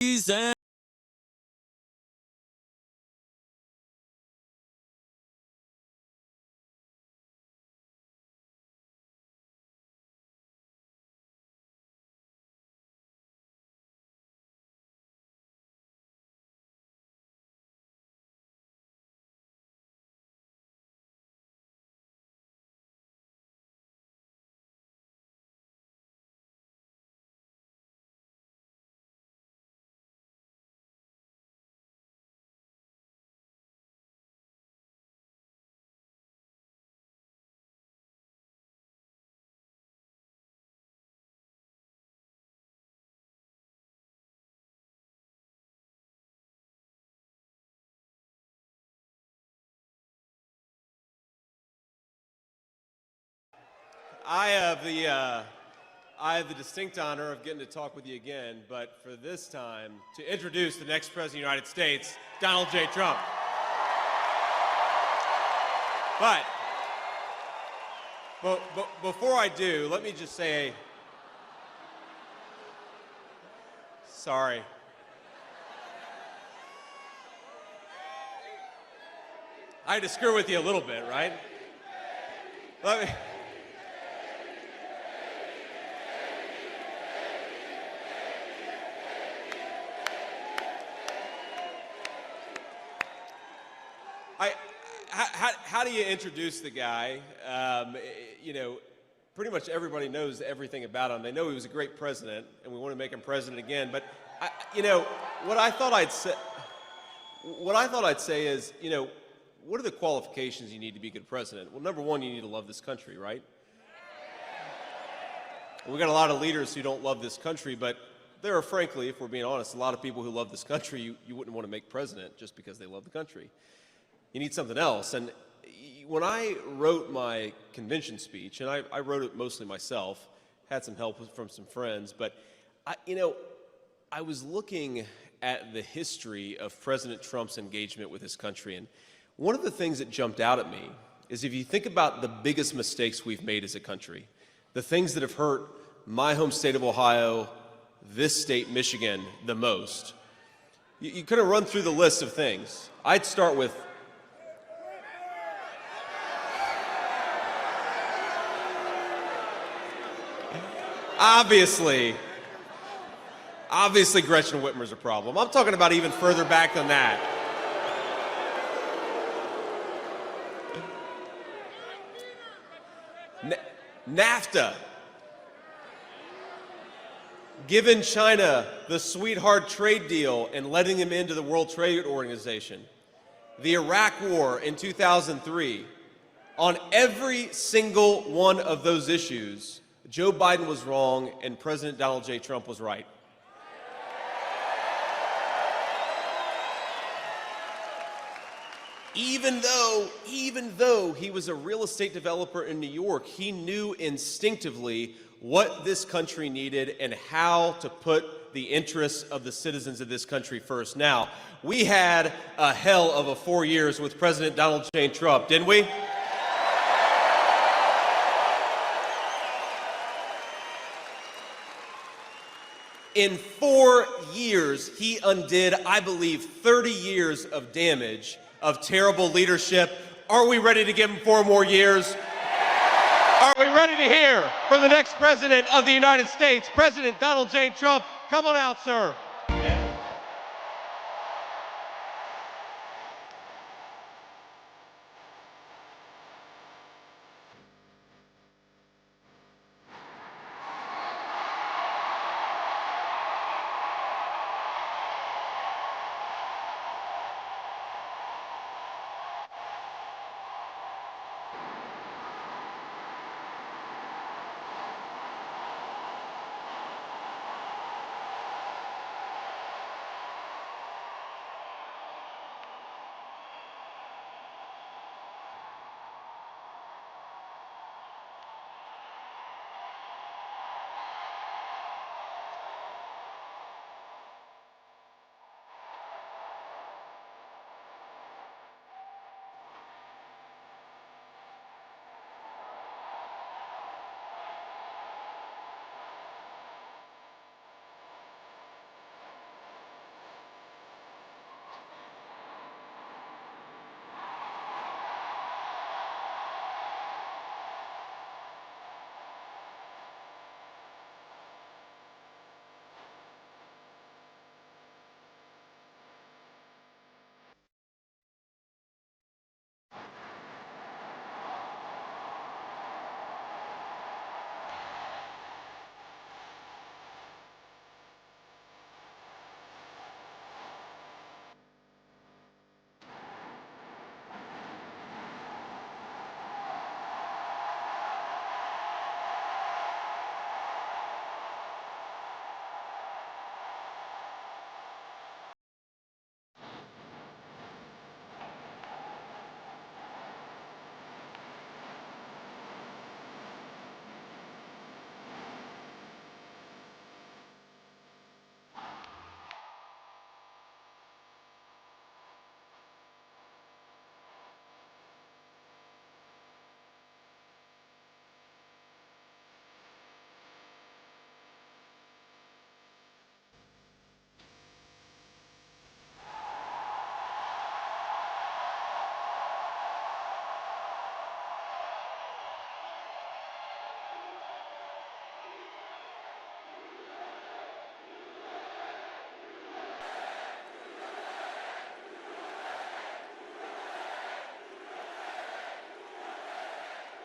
and I have the distinct honor of getting to talk with you again, but for this time, to introduce the next President of the United States, Donald J. Trump. But before I do, let me just say, sorry. I had to screw with you a little bit, right? Let me. How do you introduce the guy? You know, pretty much everybody knows everything about him. They know he was a great president, and we want to make him president again. But you know, what I thought I'd say is, you know, what are the qualifications you need to be a good president? Well, number one, you need to love this country, right? We got a lot of leaders who don't love this country, but there are, frankly, if we're being honest, a lot of people who love this country you wouldn't want to make president just because they love the country. You need something else. And when I wrote my convention speech, and I wrote it mostly myself, had some help from some friends, but you know, I was looking at the history of President Trump's engagement with his country, and one of the things that jumped out at me is if you think about the biggest mistakes we've made as a country, the things that have hurt my home state of Ohio, this state, Michigan, the most, you kind of run through the list of things. I'd start with Obviously, Gretchen Whitmer's a problem. I'm talking about even further back than that. NAFTA. Giving China the sweetheart trade deal and letting them into the World Trade Organization. The Iraq War in 2003. On every single one of those issues, Joe Biden was wrong and President Donald J. Trump was right. Even though he was a real estate developer in New York, he knew instinctively what this country needed and how to put the interests of the citizens of this country first. Now, we had a hell of a 4 years with President Donald J. Trump, didn't we? In 4 years, he undid, I believe, 30 years of damage, of terrible leadership. Are we ready to give him 4 more years? Are we ready to hear from the next President of the United States, President Donald J. Trump? Come on out, sir.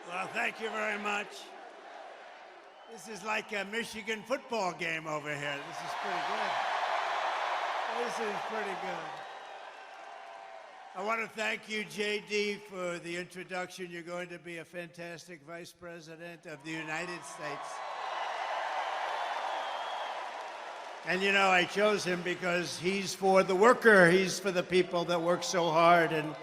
Well, thank you very much. This is like a Michigan football game over here. This is pretty good. This is pretty good. I want to thank you, JD, for the introduction. You're going to be a fantastic Vice President of the United States. And you know, I chose him because he's for the worker. He's for the people that work so hard and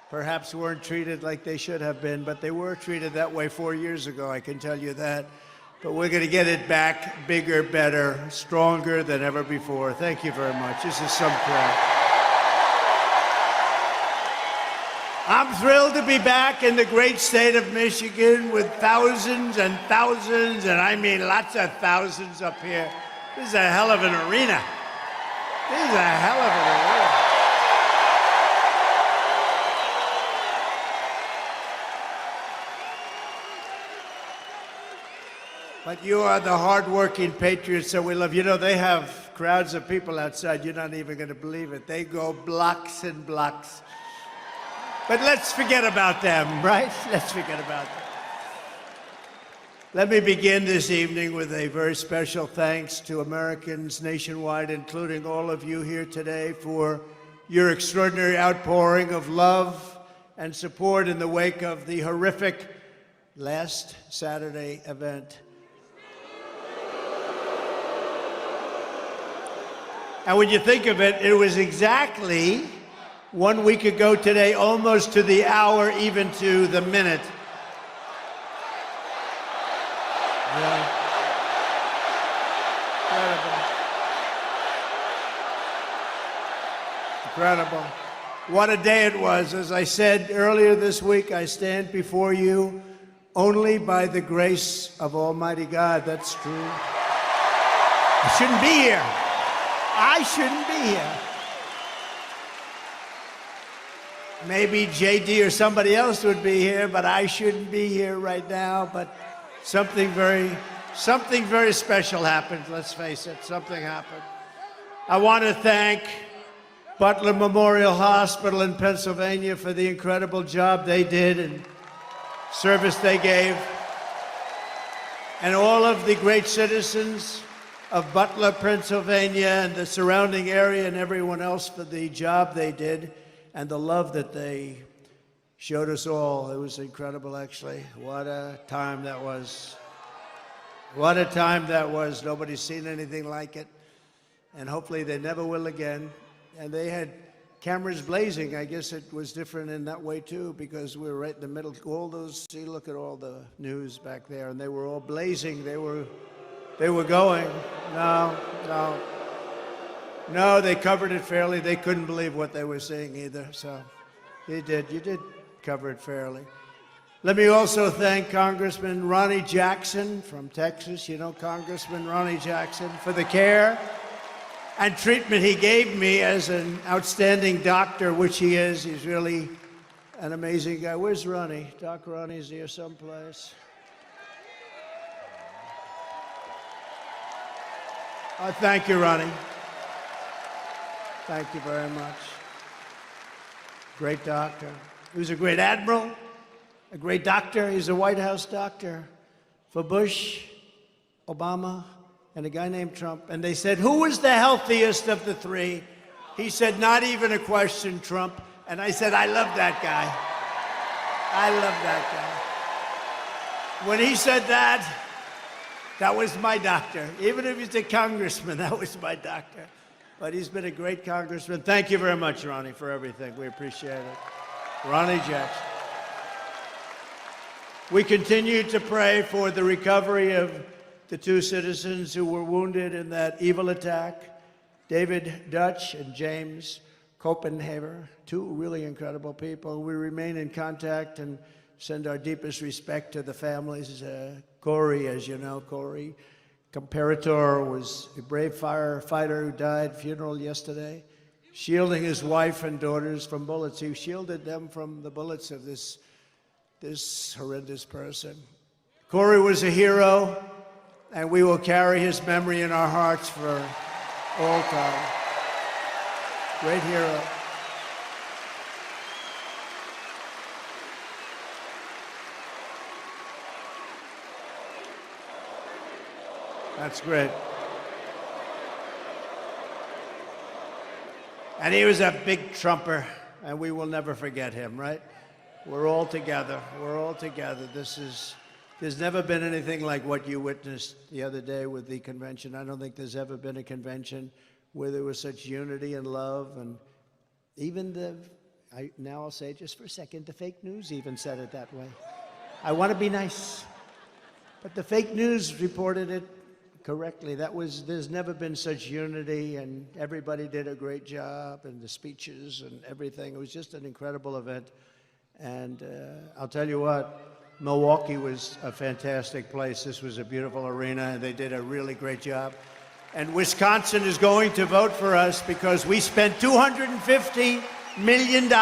perhaps weren't treated like they should have been, but they were treated that way 4 years ago, I can tell you that. But we're going to get it back bigger, better, stronger than ever before. Thank you very much. This is some pride. I'm thrilled to be back in the great state of Michigan with thousands and thousands, and I mean lots of thousands up here. This is a hell of an arena. This is a hell of an arena. But you are the hardworking patriots that we love. You know, they have crowds of people outside. You're not even going to believe it. They go blocks and blocks. But let's forget about them, right? Let's forget about them. Let me begin this evening with a very special thanks to Americans nationwide, including all of you here today, for your extraordinary outpouring of love and support in the wake of the horrific last Saturday event. And when you think of it, it was exactly 1 week ago today, almost to the hour, even to the minute. Yeah. Incredible. Incredible. What a day it was. As I said earlier this week, I stand before you only by the grace of Almighty God. That's true. I shouldn't be here. I shouldn't be here. Maybe JD or somebody else would be here, but I shouldn't be here right now. But something very special happened, let's face it. Something happened. I want to thank Butler Memorial Hospital in Pennsylvania for the incredible job they did and service they gave. And all of the great citizens of Butler, Pennsylvania, and the surrounding area, and everyone else for the job they did and the love that they showed us all. It was incredible, actually. What a time that was. What a time that was. Nobody's seen anything like it, and hopefully they never will again. And they had cameras blazing. I guess it was different in that way, too, because we were right in the middle. All those, see, look at all the news back there, and they were all blazing. They were going. No, they covered it fairly. They couldn't believe what they were seeing either. So you did cover it fairly. Let me also thank Congressman Ronnie Jackson from Texas. You know Congressman Ronnie Jackson, for the care and treatment he gave me as an outstanding doctor, which he is. He's really an amazing guy. Where's Ronnie? Doc Ronnie's here someplace. Thank you, Ronnie. Thank you very much. Great doctor. He was a great admiral, a great doctor. He's a White House doctor for Bush, Obama, and a guy named Trump. And they said, who was the healthiest of the three? He said, not even a question, Trump. And I said, I love that guy. I love that guy. When he said that, that was my doctor. Even if he's a congressman, that was my doctor. But he's been a great congressman. Thank you very much, Ronnie, for everything. We appreciate it. Ronnie Jackson. We continue to pray for the recovery of the two citizens who were wounded in that evil attack, David Dutch and James Copenhaver, two really incredible people. We remain in contact and send our deepest respect to the families. Corey, as you know, Corey Comparator was a brave firefighter who died, funeral yesterday, shielding his wife and daughters from bullets. He shielded them from the bullets of this horrendous person. Corey was a hero, and we will carry his memory in our hearts for all time. Great hero. That's great. And he was a big Trumper, and we will never forget him, right? We're all together. We're all together. There's never been anything like what you witnessed the other day with the convention. I don't think there's ever been a convention where there was such unity and love, and even now I'll say it just for a second, the fake news even said it that way. I want to be nice, but the fake news reported it correctly. There's never been such unity, and everybody did a great job, and the speeches and everything. It was just an incredible event. And I'll tell you what, Milwaukee was a fantastic place. This was a beautiful arena, and they did a really great job. And Wisconsin is going to vote for us because we spent $250 million.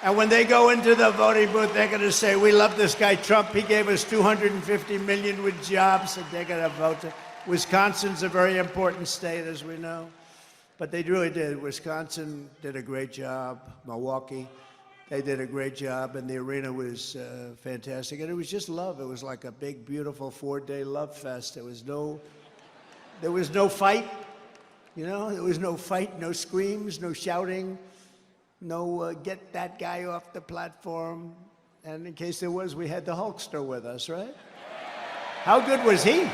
And when they go into the voting booth, they're going to say, we love this guy Trump. He gave us $250 million with jobs, and they're going to vote. Wisconsin's a very important state, as we know. But they really did. Wisconsin did a great job. Milwaukee, they did a great job, and the arena was fantastic. And it was just love. It was like a big, beautiful 4-day love fest. There was no fight, you know? There was no fight, no screams, no shouting, no get that guy off the platform. And in case there was, we had the Hulkster with us, right? How good was he?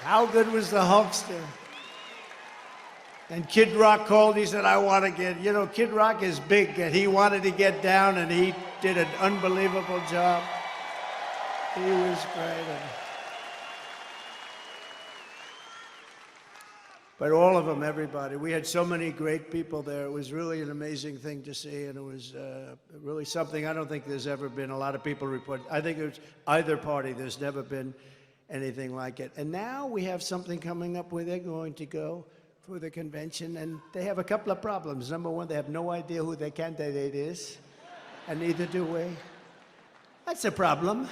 How good was the Hulkster? And Kid Rock called, he said, I want to get, you know, Kid Rock is big, and he wanted to get down, and he did an unbelievable job. He was great. But all of them, everybody. We had so many great people there. It was really an amazing thing to see, and it was really something I don't think there's ever been. A lot of people report. I think it was either party. There's never been anything like it. And now we have something coming up where they're going to go for the convention, and they have a couple of problems. Number one, they have no idea who their candidate is, and neither do we. That's a problem.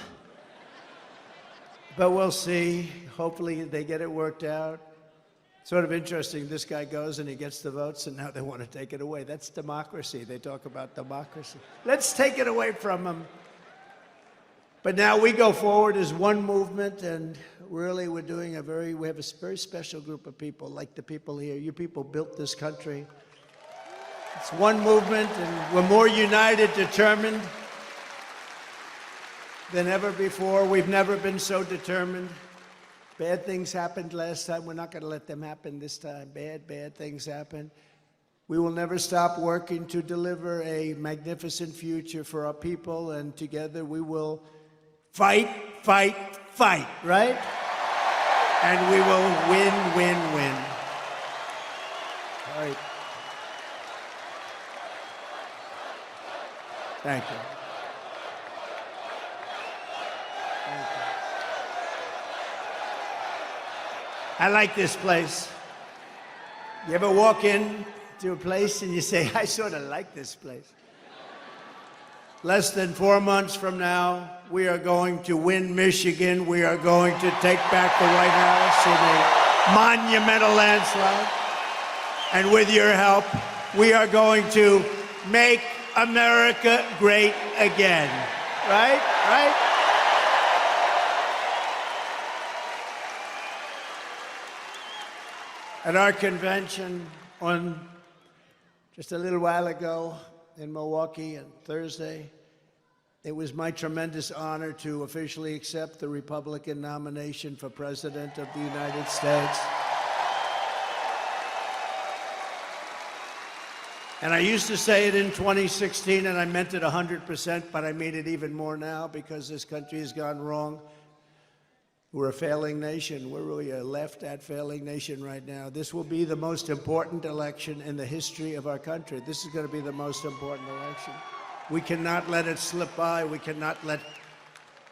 But we'll see. Hopefully they get it worked out. Sort of interesting, this guy goes and he gets the votes, and now they want to take it away. That's democracy. They talk about democracy. Let's take it away from them. But now we go forward as one movement, and really we have a very special group of people, like the people here. You people built this country. It's one movement, and we're more united, determined than ever before. We've never been so determined. Bad things happened last time. We're not going to let them happen this time. Bad things happen. We will never stop working to deliver a magnificent future for our people, and together we will fight, right? And we will win. All right. Thank you. I like this place. You ever walk in to a place and you say, I sort of like this place? Less than 4 months from now, we are going to win Michigan. We are going to take back the White House in a monumental landslide. And with your help, we are going to make America great again. Right? At our convention just a little while ago in Milwaukee on Thursday, it was my tremendous honor to officially accept the Republican nomination for President of the United States. And I used to say it in 2016, and I meant it 100%, but I mean it even more now because this country has gone wrong. We're a failing nation. We're really a left-at failing nation right now. This will be the most important election in the history of our country. This is going to be the most important election. We cannot let it slip by. We cannot let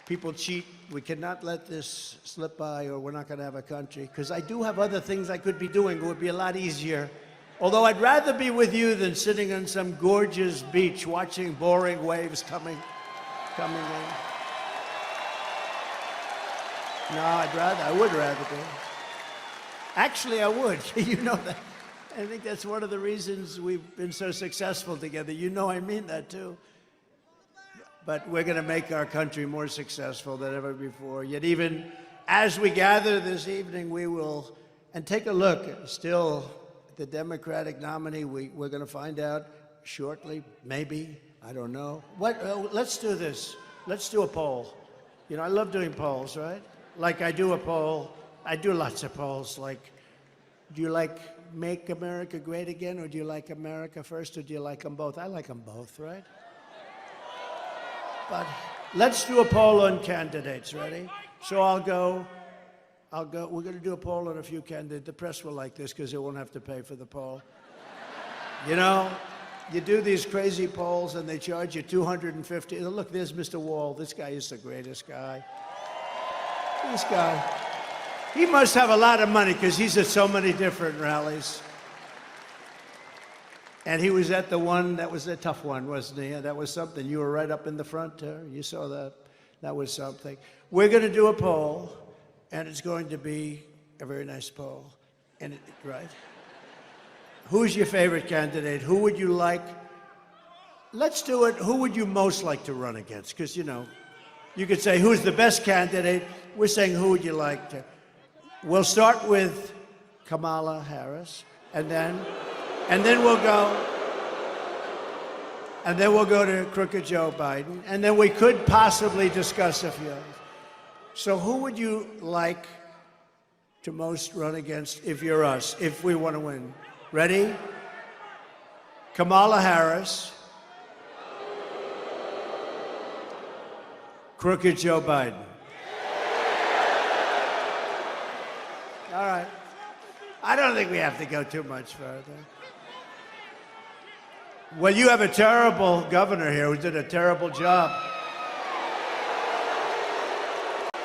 people cheat. We cannot let this slip by, or we're not going to have a country. Because I do have other things I could be doing. It would be a lot easier. Although I'd rather be with you than sitting on some gorgeous beach watching boring waves coming in. No, I would rather be. Actually, I would. You know that. I think that's one of the reasons we've been so successful together. You know I mean that too. but we're going to make our country more successful than ever before. Yet even as we gather this evening, we will, and take a look, still the Democratic nominee, we're going to find out shortly, maybe, I don't know. Let's do this. Let's do a poll. You know, I love doing polls, right? Like I do a poll, I do lots of polls, like, do you like Make America Great Again, or do you like America First, or do you like them both? I like them both, right? But let's do a poll on candidates, ready? So I'll go, we're gonna do a poll on a few candidates. The press will like this because they won't have to pay for the poll. You know, you do these crazy polls and they charge you $250. Look, there's Mr. Wall. This guy is the greatest guy. This guy. He must have a lot of money because he's at so many different rallies. And he was at the one, that was a tough one, wasn't he? That was something. You were right up in the front there. You saw that. That was something. We're going to do a poll, and it's going to be a very nice poll. And right? Who's your favorite candidate? Who would you like? Let's do it. Who would you most like to run against? Because, you know, you could say, who's the best candidate? We're saying, who would you like to? We'll start with Kamala Harris, and then we'll go to crooked Joe Biden, and then we could possibly discuss a few others. So who would you like to most run against if you're us, if we want to win? Ready? Kamala Harris, crooked Joe Biden. All right. I don't think we have to go too much further. Well, you have a terrible governor here who did a terrible job.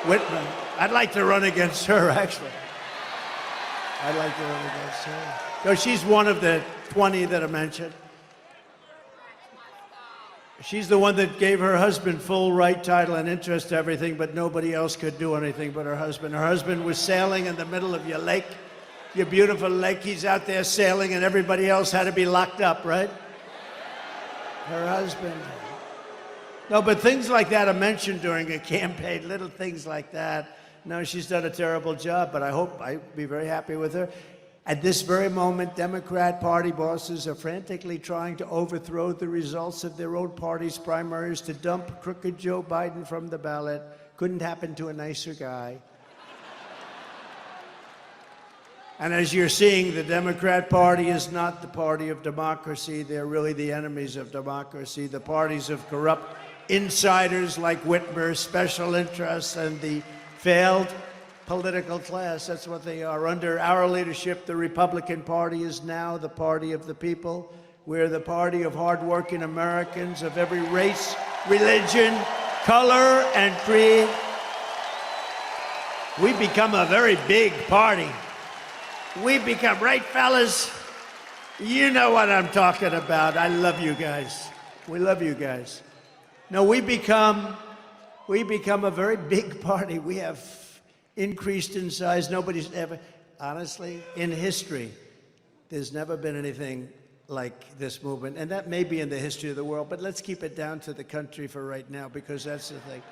Whitman. I'd like to run against her, actually. I'd like to run against her. So she's one of the 20 that I mentioned. She's the one that gave her husband full right, title, and interest to everything, but nobody else could do anything but her husband. Her husband was sailing in the middle of your lake, your beautiful lake. He's out there sailing, and everybody else had to be locked up, right? Her husband. No, but things like that are mentioned during a campaign, little things like that. No, she's done a terrible job, but I hope I'd be very happy with her. At this very moment, Democrat Party bosses are frantically trying to overthrow the results of their own party's primaries to dump crooked Joe Biden from the ballot. Couldn't happen to a nicer guy. And as you're seeing, the Democrat Party is not the party of democracy. They're really the enemies of democracy, the parties of corrupt insiders like Whitmer, special interests, and the failed political class. That's what they are. Under our leadership, the Republican Party is now the party of the people. We're the party of hardworking Americans of every race, religion, color, and creed. We've become a very big party. We've become, right, fellas? You know what I'm talking about. I love you guys. We love you guys. No, we become a very big party. We have increased in size. Nobody's ever, honestly, in history, there's never been anything like this movement. And that may be in the history of the world, but let's keep it down to the country for right now, because that's the thing.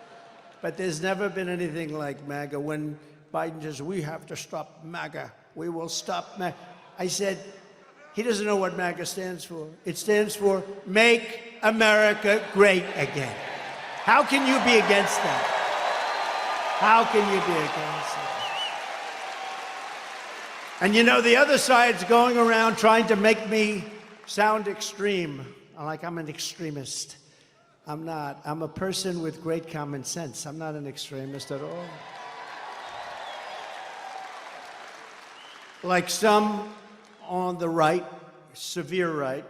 But there's never been anything like MAGA. When Biden says, we have to stop MAGA, we will stop MAGA. I said, he doesn't know what MAGA stands for. It stands for Make America Great Again. How can you be against that? How can you be against it? And you know, the other side's going around trying to make me sound extreme, like I'm an extremist. I'm not. I'm a person with great common sense. I'm not an extremist at all. Like some on the right, severe right,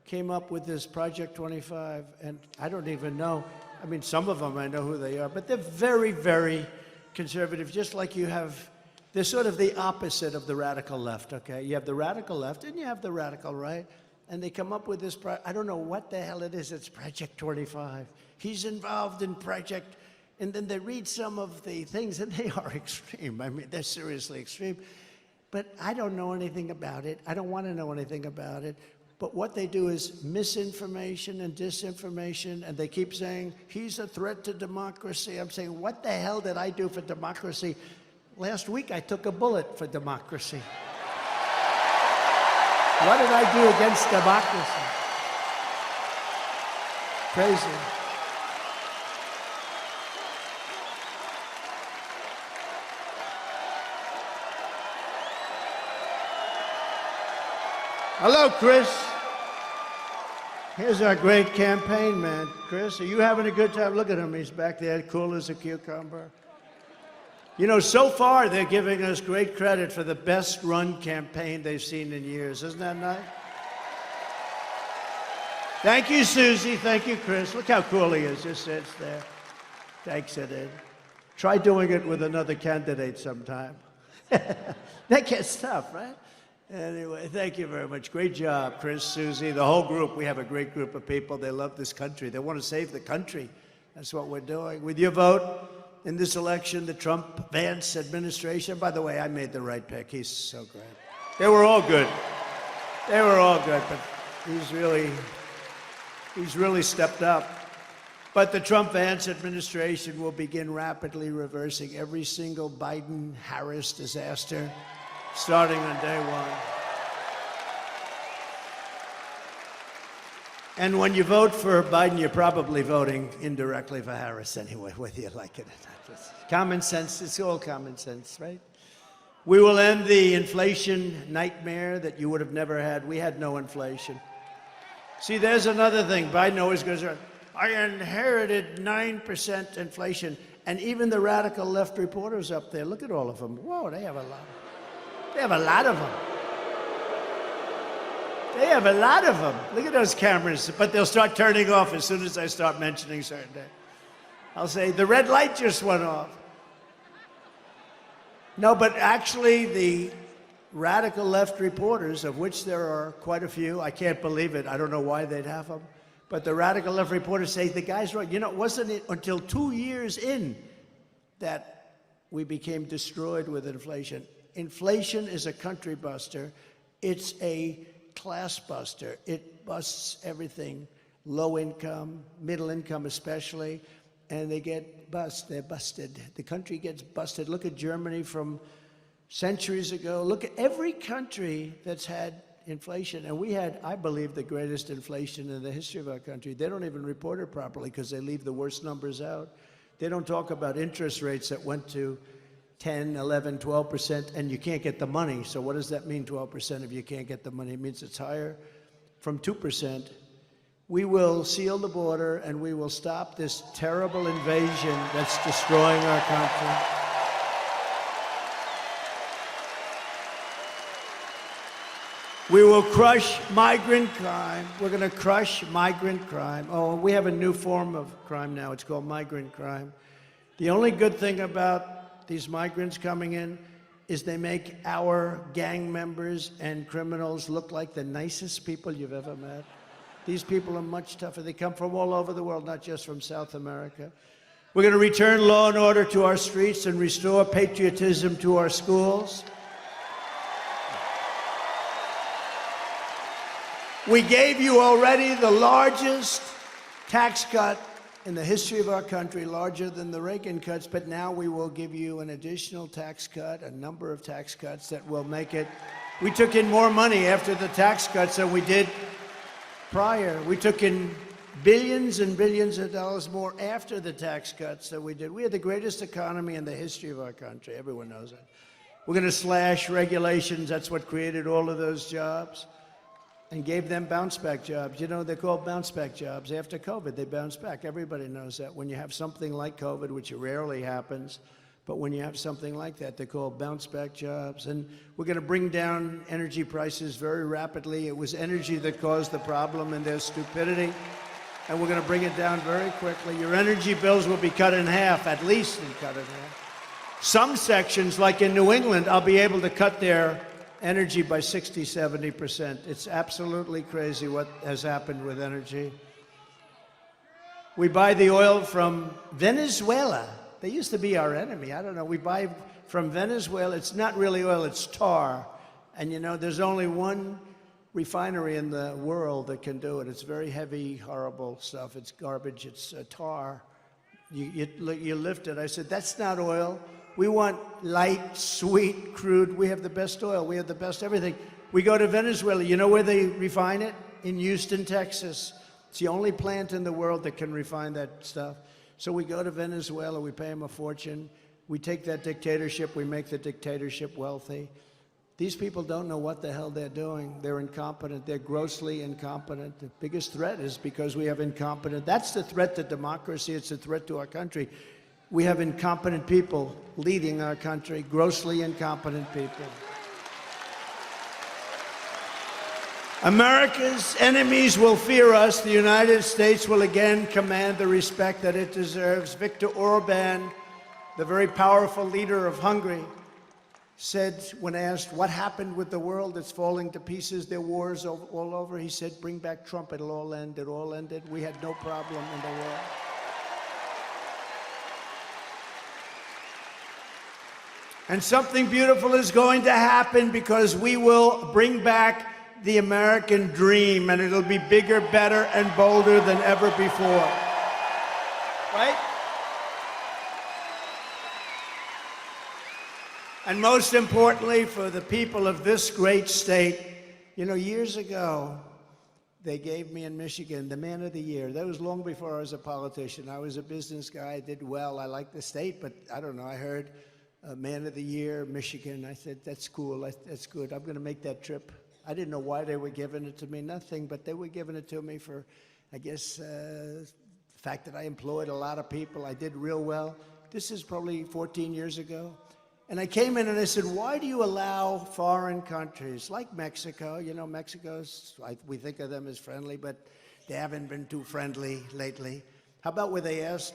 came up with this Project 25, and I don't even know. I mean, some of them I know who they are, but they're very, very conservative, just like you have, they're sort of the opposite of the radical left, okay? You have the radical left and you have the radical right, and they come up with this, I don't know what the hell it is, it's Project 25. He's involved in Project, and then they read some of the things, and they are extreme. I mean, they're seriously extreme. But I don't know anything about it. I don't want to know anything about it. But what they do is misinformation and disinformation, and they keep saying, he's a threat to democracy. I'm saying, what the hell did I do for democracy? Last week, I took a bullet for democracy. What did I do against democracy? Crazy. Hello, Chris. Here's our great campaign man. Chris, are you having a good time? Look at him. He's back there, cool as a cucumber. You know, so far, they're giving us great credit for the best run campaign they've seen in years. Isn't that nice? Thank you, Susie. Thank you, Chris. Look how cool he is. Just sits there. Takes it in. Try doing it with another candidate sometime. That gets tough, right? Anyway, thank you very much. Great job, Chris, Susie, the whole group. We have a great group of people. They love this country. They want to save the country. That's what we're doing. With your vote in this election, the Trump-Vance administration, by the way, I made the right pick. He's so great. They were all good. They were all good, but he's really stepped up. But the Trump-Vance administration will begin rapidly reversing every single Biden-Harris disaster starting on day one. And when you vote for Biden, you're probably voting indirectly for Harris anyway, whether you like it or not. It's common sense, it's all common sense, right? We will end the inflation nightmare that you would have never had. We had no inflation. See, there's another thing. Biden always goes around, I inherited 9% inflation. And even the radical left reporters up there, look at all of them. Whoa, they have a lot. They have a lot of them. They have a lot of them. Look at those cameras. But they'll start turning off as soon as I start mentioning certain things. I'll say, the red light just went off. No, but actually the radical left reporters, of which there are quite a few, I can't believe it. I don't know why they'd have them. But the radical left reporters say, the guy's right. You know, wasn't it until 2 years in that we became destroyed with inflation? Inflation is a country buster. It's a class buster. It busts everything, low income, middle income especially, and they get they're busted. The country gets busted. Look at Germany from centuries ago. Look at every country that's had inflation, and we had, I believe, the greatest inflation in the history of our country. They don't even report it properly because they leave the worst numbers out. They don't talk about interest rates that went to 10, 11, 12%, and you can't get the money. So what does that mean, 12% if you can't get the money? It means it's higher from 2%. We will seal the border, and we will stop this terrible invasion that's destroying our country. We will crush migrant crime. We're going to crush migrant crime. Oh, we have a new form of crime now. It's called migrant crime. The only good thing about these migrants coming in is they make our gang members and criminals look like the nicest people you've ever met. These people are much tougher. They come from all over the world, not just from South America. We're going to return law and order to our streets and restore patriotism to our schools. We gave you already the largest tax cut in the history of our country, larger than the Reagan cuts, but now we will give you an additional tax cut, a number of tax cuts that will make it. We took in more money after the tax cuts than we did prior. We took in billions and billions of dollars more after the tax cuts than we did. We had the greatest economy in the history of our country. Everyone knows that. We're going to slash regulations. That's what created all of those jobs and gave them bounce-back jobs. You know, they're called bounce-back jobs. After COVID, they bounce back. Everybody knows that. When you have something like COVID, which rarely happens, but when you have something like that, they're called bounce-back jobs. And we're going to bring down energy prices very rapidly. It was energy that caused the problem and their stupidity, and we're going to bring it down very quickly. Your energy bills will be cut in half, at least cut in half. Some sections, like in New England, I'll be able to cut their energy by 60, 70%. It's absolutely crazy what has happened with energy. We buy the oil from Venezuela. They used to be our enemy. I don't know. We buy from Venezuela. It's not really oil, it's tar. And you know, there's only one refinery in the world that can do it. It's very heavy, horrible stuff. It's garbage. It's tar. You lift it. I said, that's not oil. We want light, sweet, crude. We have the best oil. We have the best everything. We go to Venezuela. You know where they refine it? In Houston, Texas. It's the only plant in the world that can refine that stuff. So we go to Venezuela. We pay them a fortune. We take that dictatorship. We make the dictatorship wealthy. These people don't know what the hell they're doing. They're incompetent. They're grossly incompetent. The biggest threat is because we have incompetent. That's the threat to democracy. It's a threat to our country. We have incompetent people leading our country, grossly incompetent people. America's enemies will fear us. The United States will again command the respect that it deserves. Viktor Orban, the very powerful leader of Hungary, said, when asked what happened with the world that's falling to pieces, there are wars all over, he said, bring back Trump, it'll all end. It all ended. We had no problem in the world. And something beautiful is going to happen because we will bring back the American dream, and it'll be bigger, better, and bolder than ever before. Right? And most importantly, for the people of this great state, you know, years ago, they gave me in Michigan the Man of the Year. That was long before I was a politician. I was a business guy, I did well, I liked the state, but I don't know, I heard Man of the Year, Michigan. I said, that's cool, that's good, I'm gonna make that trip. I didn't know why they were giving it to me, nothing, but they were giving it to me for, I guess, the fact that I employed a lot of people, I did real well. This is probably 14 years ago. And I came in and I said, why do you allow foreign countries like Mexico, you know, we think of them as friendly, but they haven't been too friendly lately. How about where they asked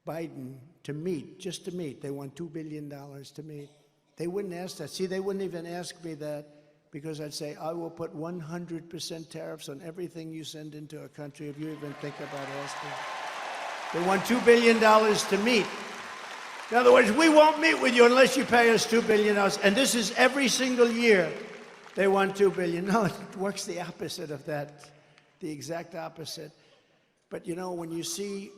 Biden to meet, just to meet? They want $2 billion to meet. They wouldn't ask that. See, they wouldn't even ask me that because I'd say, I will put 100% tariffs on everything you send into a country if you even think about asking. They want $2 billion to meet. In other words, we won't meet with you unless you pay us $2 billion. And this is every single year they want $2 billion. No, it works the opposite of that, the exact opposite. But you know, when you see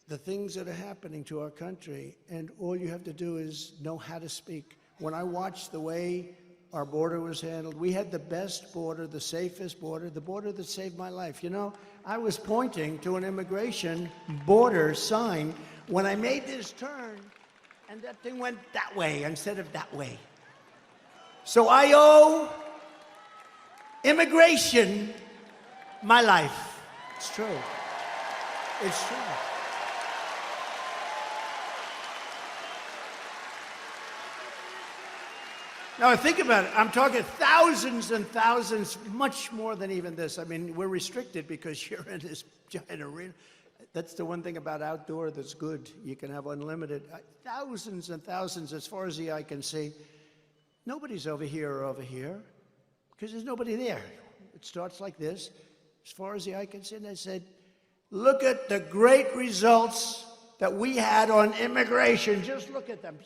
the things that are happening to our country, and all you have to do is know how to speak. When I watched the way our border was handled, we had the best border, the safest border, the border that saved my life. You know, I was pointing to an immigration border sign when I made this turn, and that thing went that way instead of that way. So I owe immigration my life. It's true. It's true. Now think about it. I'm talking thousands and thousands, much more than even this. I mean, we're restricted because you're in this giant arena. That's the one thing about outdoor that's good. You can have unlimited, thousands and thousands as far as the eye can see. Nobody's over here or over here because there's nobody there. It starts like this, as far as the eye can see. And I said, look at the great results that we had on immigration. Just look at them.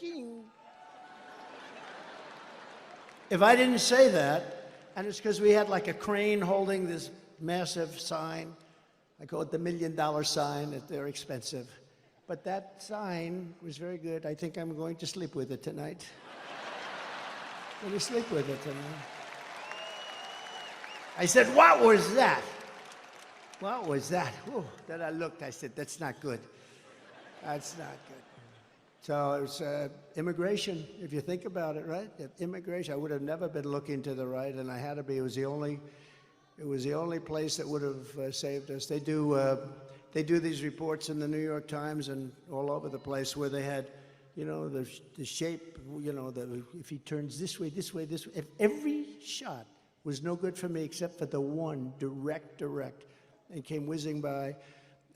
If I didn't say that, and it's because we had like a crane holding this massive sign, I call it the $1 million sign, that they're expensive. But that sign was very good. I think I'm going to sleep with it tonight. I'm going to sleep with it tonight. I said, what was that? What was that? Ooh, then I looked, I said, that's not good. That's not good. So it was immigration, if you think about it, right? Immigration, I would have never been looking to the right, and I had to be. It was the only place that would have saved us. They do these reports in the New York Times and all over the place where they had, you know, the shape, you know, if he turns this way, this way, this way. If every shot was no good for me except for the one direct, and came whizzing by.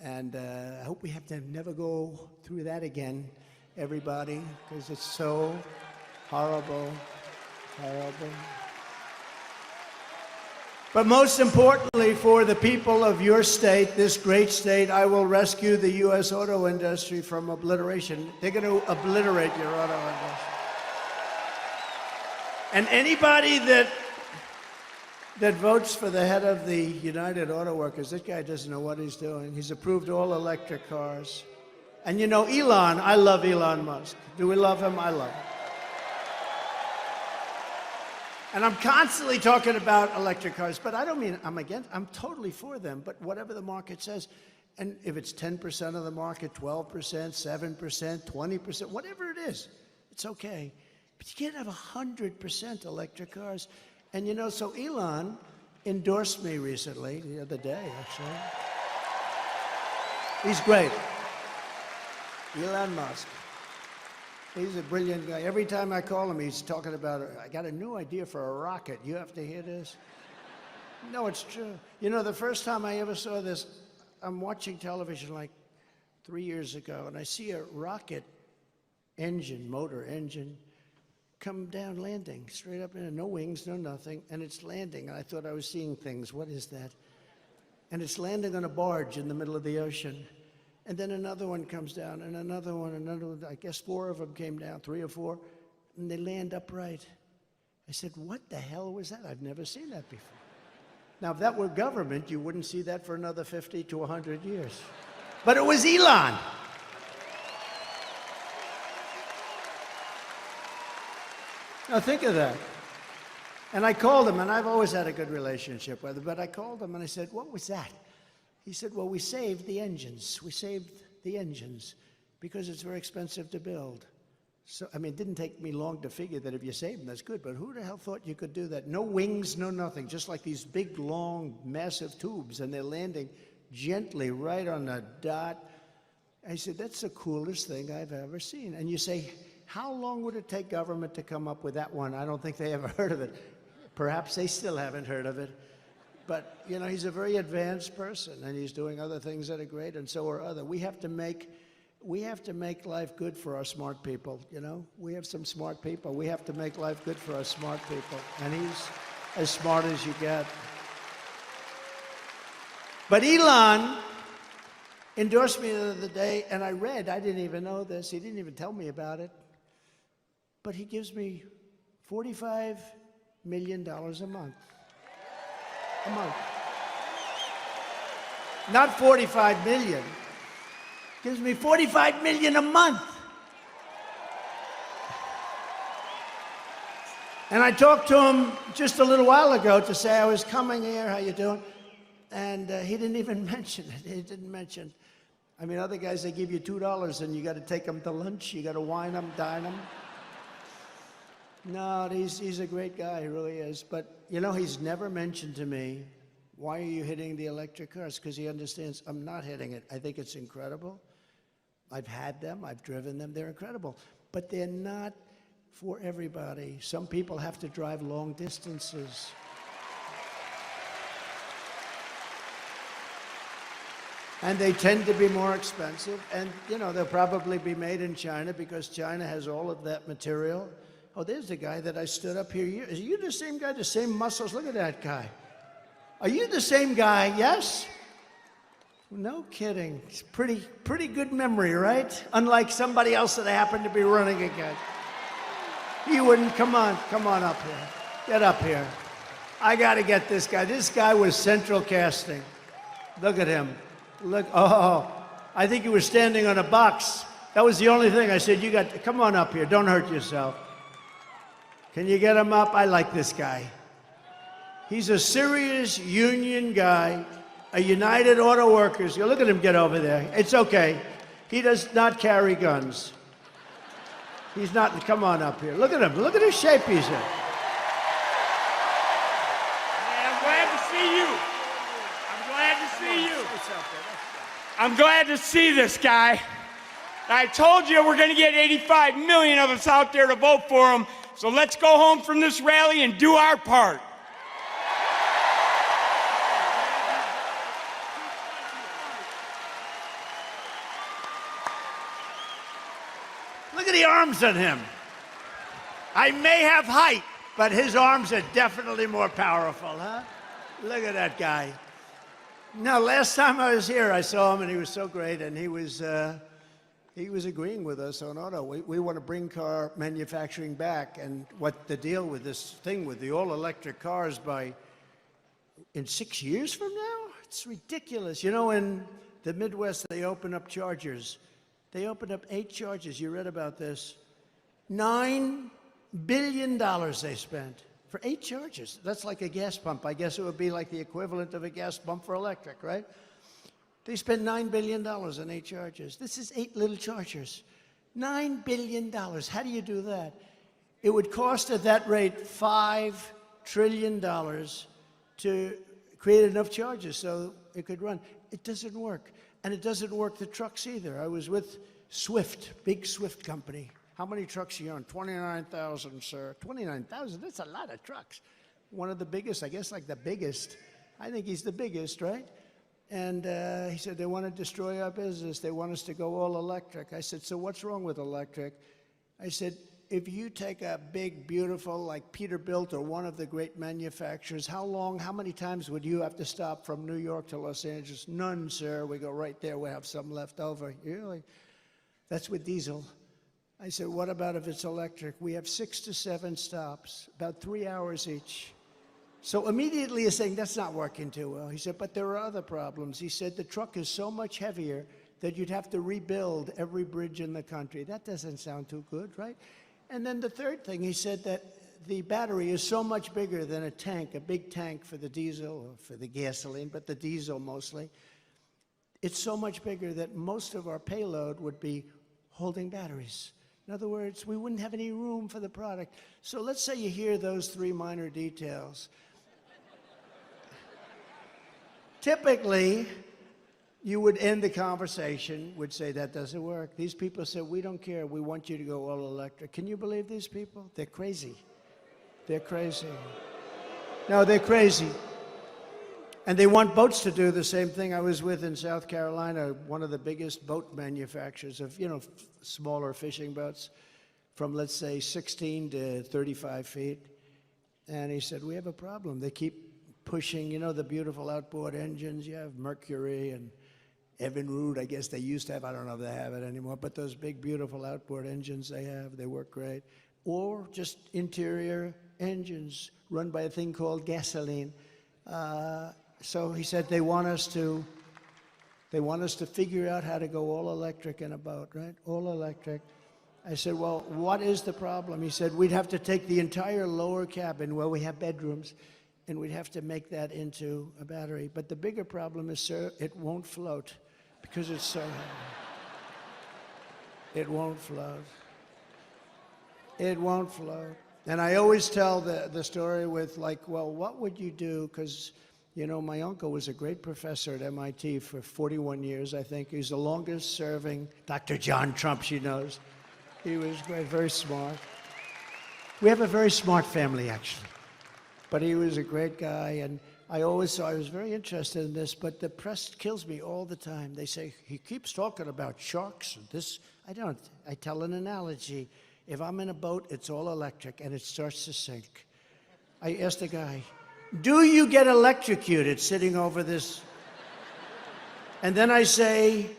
And I hope we have to never go through that again, everybody, because it's so horrible, horrible. But most importantly, for the people of your state, this great state, I will rescue the U.S. auto industry from obliteration. They're going to obliterate your auto industry. And anybody that that votes for the head of the United Auto Workers. This guy doesn't know what he's doing. He's approved all electric cars. And you know, Elon, I love Elon Musk. Do we love him? I love him. And I'm constantly talking about electric cars, but I don't mean I'm against, I'm totally for them, but whatever the market says, and if it's 10% of the market, 12%, 7%, 20%, whatever it is, it's okay. But you can't have 100% electric cars. And you know, so Elon endorsed me recently, the other day, actually. He's great. Elon Musk. He's a brilliant guy. Every time I call him, he's talking about, I got a new idea for a rocket. You have to hear this? No, it's true. You know, the first time I ever saw this, I'm watching television like 3 years ago, and I see a rocket engine, motor engine, come down landing, straight up in, no wings, no nothing, and it's landing. And I thought I was seeing things. What is that? And it's landing on a barge in the middle of the ocean. And then another one comes down, and another one, I guess 4 of them came down, 3 or 4, and they land upright. I said, what the hell was that? I've never seen that before. Now, if that were government, you wouldn't see that for another 50 to 100 years. But it was Elon. Now, think of that. And I called him, and I've always had a good relationship with him, but I called him, and I said, what was that? He said, well, we saved the engines. We saved the engines because it's very expensive to build. So, I mean, it didn't take me long to figure that if you save them, that's good. But who the hell thought you could do that? No wings, no nothing, just like these big, long, massive tubes, and they're landing gently right on the dot. I said, that's the coolest thing I've ever seen. And you say, how long would it take government to come up with that one? I don't think they ever heard of it. Perhaps they still haven't heard of it. But, you know, he's a very advanced person, and he's doing other things that are great, and so are others. We have to make life good for our smart people, you know? We have some smart people. We have to make life good for our smart people, and he's as smart as you get. But Elon endorsed me the other day, and I didn't even know this. He didn't even tell me about it. But he gives me $45 million a month. A month. Not 45 million. Gives me 45 million a month. And I talked to him just a little while ago to say I was coming here, how you doing? And he didn't even mention it. He didn't mention. I mean, other guys, they give you $2 and you got to take them to lunch. You got to wine them, dine them. No, he's a great guy, he really is. But, you know, he's never mentioned to me, why are you hitting the electric cars? Because he understands I'm not hitting it. I think it's incredible. I've had them, I've driven them, they're incredible. But they're not for everybody. Some people have to drive long distances. And they tend to be more expensive. And, you know, they'll probably be made in China because China has all of that material. Oh, there's the guy that I stood up here. Are you the same guy, the same muscles? Look at that guy. Are you the same guy? Yes? No kidding. It's pretty good memory, right? Unlike somebody else that I happen to be running against. You wouldn't. Come on up here. Get up here. I got to get this guy. This guy was central casting. Look at him. Look. Oh, I think he was standing on a box. That was the only thing. I said, you got to come on up here. Don't hurt yourself. Can you get him up? I like this guy. He's a serious union guy, a United Auto Workers. You look at him get over there. It's okay. He does not carry guns. He's not, come on up here. Look at him. Look at his shape he's in. I'm glad to see you. I'm glad to see you. I'm glad to see this guy. I told you we're going to get 85 million of us out there to vote for him. So let's go home from this rally and do our part. Look at the arms on him. I may have height, but his arms are definitely more powerful, huh? Look at that guy. Now, last time I was here, I saw him, and he was so great, and he was agreeing with us on auto. We want to bring car manufacturing back, and what the deal with this thing with the all-electric cars by in 6 years from now? It's ridiculous. You know, in the Midwest, they open up chargers. They opened up 8 chargers. You read about this. $9 billion they spent for 8 chargers. That's like a gas pump. I guess it would be like the equivalent of a gas pump for electric, right? They spent $9 billion on 8 chargers. This is 8 little chargers. $9 billion. How do you do that? It would cost at that rate $5 trillion to create enough charges so it could run. It doesn't work. And it doesn't work the trucks either. I was with Swift, big Swift company. How many trucks you own? 29,000, sir. 29,000? That's a lot of trucks. One of the biggest, I guess like the biggest. I think he's the biggest, right? And he said, they want to destroy our business. They want us to go all electric. I said, so what's wrong with electric? I said, if you take a big, beautiful, like Peterbilt or one of the great manufacturers, how many times would you have to stop from New York to Los Angeles? None, sir. We go right there. We have some left over. Really? That's with diesel. I said, what about if it's electric? We have 6 to 7 stops, about 3 hours each. So immediately he's saying, that's not working too well. He said, but there are other problems. He said, the truck is so much heavier that you'd have to rebuild every bridge in the country. That doesn't sound too good, right? And then the third thing, he said that the battery is so much bigger than a tank, a big tank for the diesel or for the gasoline, but the diesel mostly. It's so much bigger that most of our payload would be holding batteries. In other words, we wouldn't have any room for the product. So let's say you hear those 3 minor details. Typically, you would end the conversation, would say, that doesn't work. These people said, we don't care. We want you to go all electric. Can you believe these people? They're crazy. They're crazy. No, they're crazy. And they want boats to do the same thing. I was with in South Carolina, one of the biggest boat manufacturers of, smaller fishing boats from, let's say, 16 to 35 feet. And he said, we have a problem. They keep pushing, the beautiful outboard engines. You have Mercury and Evinrude, I guess they used to have. I don't know if they have it anymore. But those big, beautiful outboard engines they have, they work great. Or just interior engines run by a thing called gasoline. So he said they want us to figure out how to go all electric in a boat, right? All electric. I said, well, what is the problem? He said, we'd have to take the entire lower cabin where we have bedrooms, and we'd have to make that into a battery. But the bigger problem is, sir, it won't float because it's so heavy. It won't float. It won't float. And I always tell the story with well, what would you do? Because my uncle was a great professor at MIT for 41 years, I think. He's the longest serving, Dr. John Trump, she knows. He was great, very smart. We have a very smart family, actually. But he was a great guy, and I was very interested in this, but the press kills me all the time. They say, he keeps talking about sharks and this. I don't. I tell an analogy. If I'm in a boat, it's all electric, and it starts to sink. I asked the guy, do you get electrocuted sitting over this? And then I say,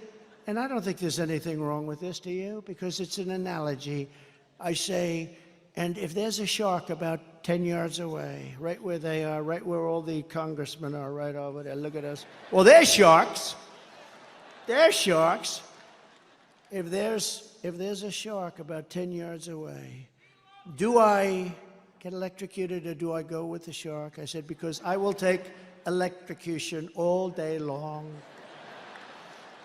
and I don't think there's anything wrong with this, do you? Because it's an analogy. I say, and if there's a shark about 10 yards away, right where they are, right where all the congressmen are, right over there, look at us. Well, they're sharks. They're sharks. If there's a shark about 10 yards away, do I get electrocuted or do I go with the shark? I said, because I will take electrocution all day long.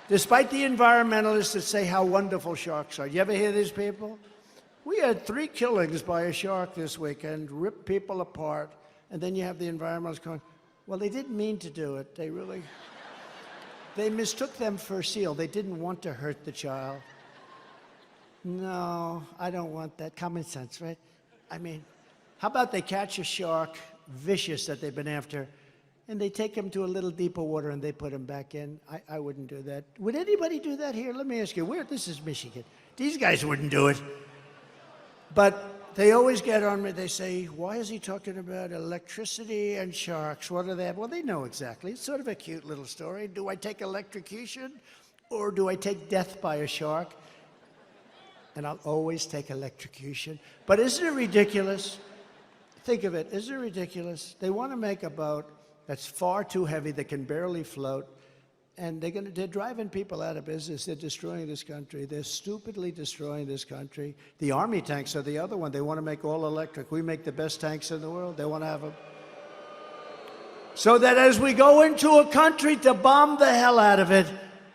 Despite the environmentalists that say how wonderful sharks are. You ever hear these people? We had 3 killings by a shark this weekend, ripped people apart, and then you have the environmentalists going, well, they didn't mean to do it. They mistook them for a seal. They didn't want to hurt the child. No, I don't want that. Common sense, right? I mean, how about they catch a shark, vicious that they've been after, and they take him to a little deeper water and they put him back in? I wouldn't do that. Would anybody do that here? Let me ask you, this is Michigan. These guys wouldn't do it. But they always get on me. They say, why is he talking about electricity and sharks? What are they? Well, they know exactly. It's sort of a cute little story. Do I take electrocution or do I take death by a shark? And I'll always take electrocution. But isn't it ridiculous? Think of it. Isn't it ridiculous? They want to make a boat that's far too heavy, that can barely float. And they're driving people out of business. They're destroying this country. They're stupidly destroying this country. The Army tanks are the other one. They want to make all electric. We make the best tanks in the world. They want to have them. So that as we go into a country to bomb the hell out of it,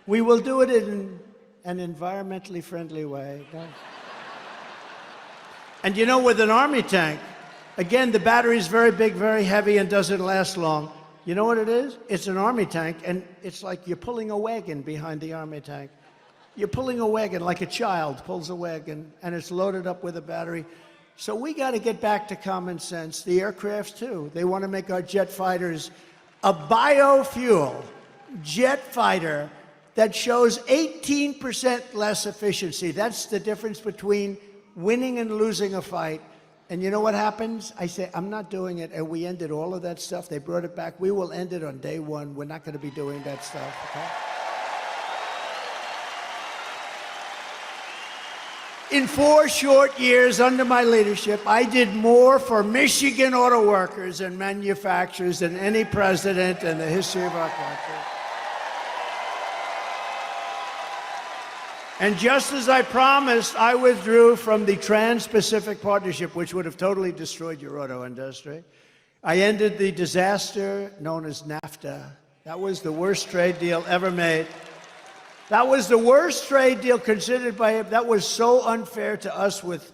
we will do it in an environmentally friendly way. And you know, with an Army tank, again, the battery is very big, very heavy, and doesn't last long. You know what it is? It's an Army tank, and it's like you're pulling a wagon behind the Army tank. You're pulling a wagon like a child pulls a wagon, and it's loaded up with a battery. So we got to get back to common sense. The aircrafts, too. They want to make our jet fighters a biofuel jet fighter that shows 18% less efficiency. That's the difference between winning and losing a fight. And you know what happens? I say, I'm not doing it, and we ended all of that stuff. They brought it back. We will end it on day one. We're not going to be doing that stuff, okay? In 4 short years under my leadership, I did more for Michigan auto workers and manufacturers than any president in the history of our country. And just as I promised, I withdrew from the Trans-Pacific Partnership, which would have totally destroyed your auto industry. I ended the disaster known as NAFTA. That was the worst trade deal ever made. That was the worst trade deal considered by him. That was so unfair to us with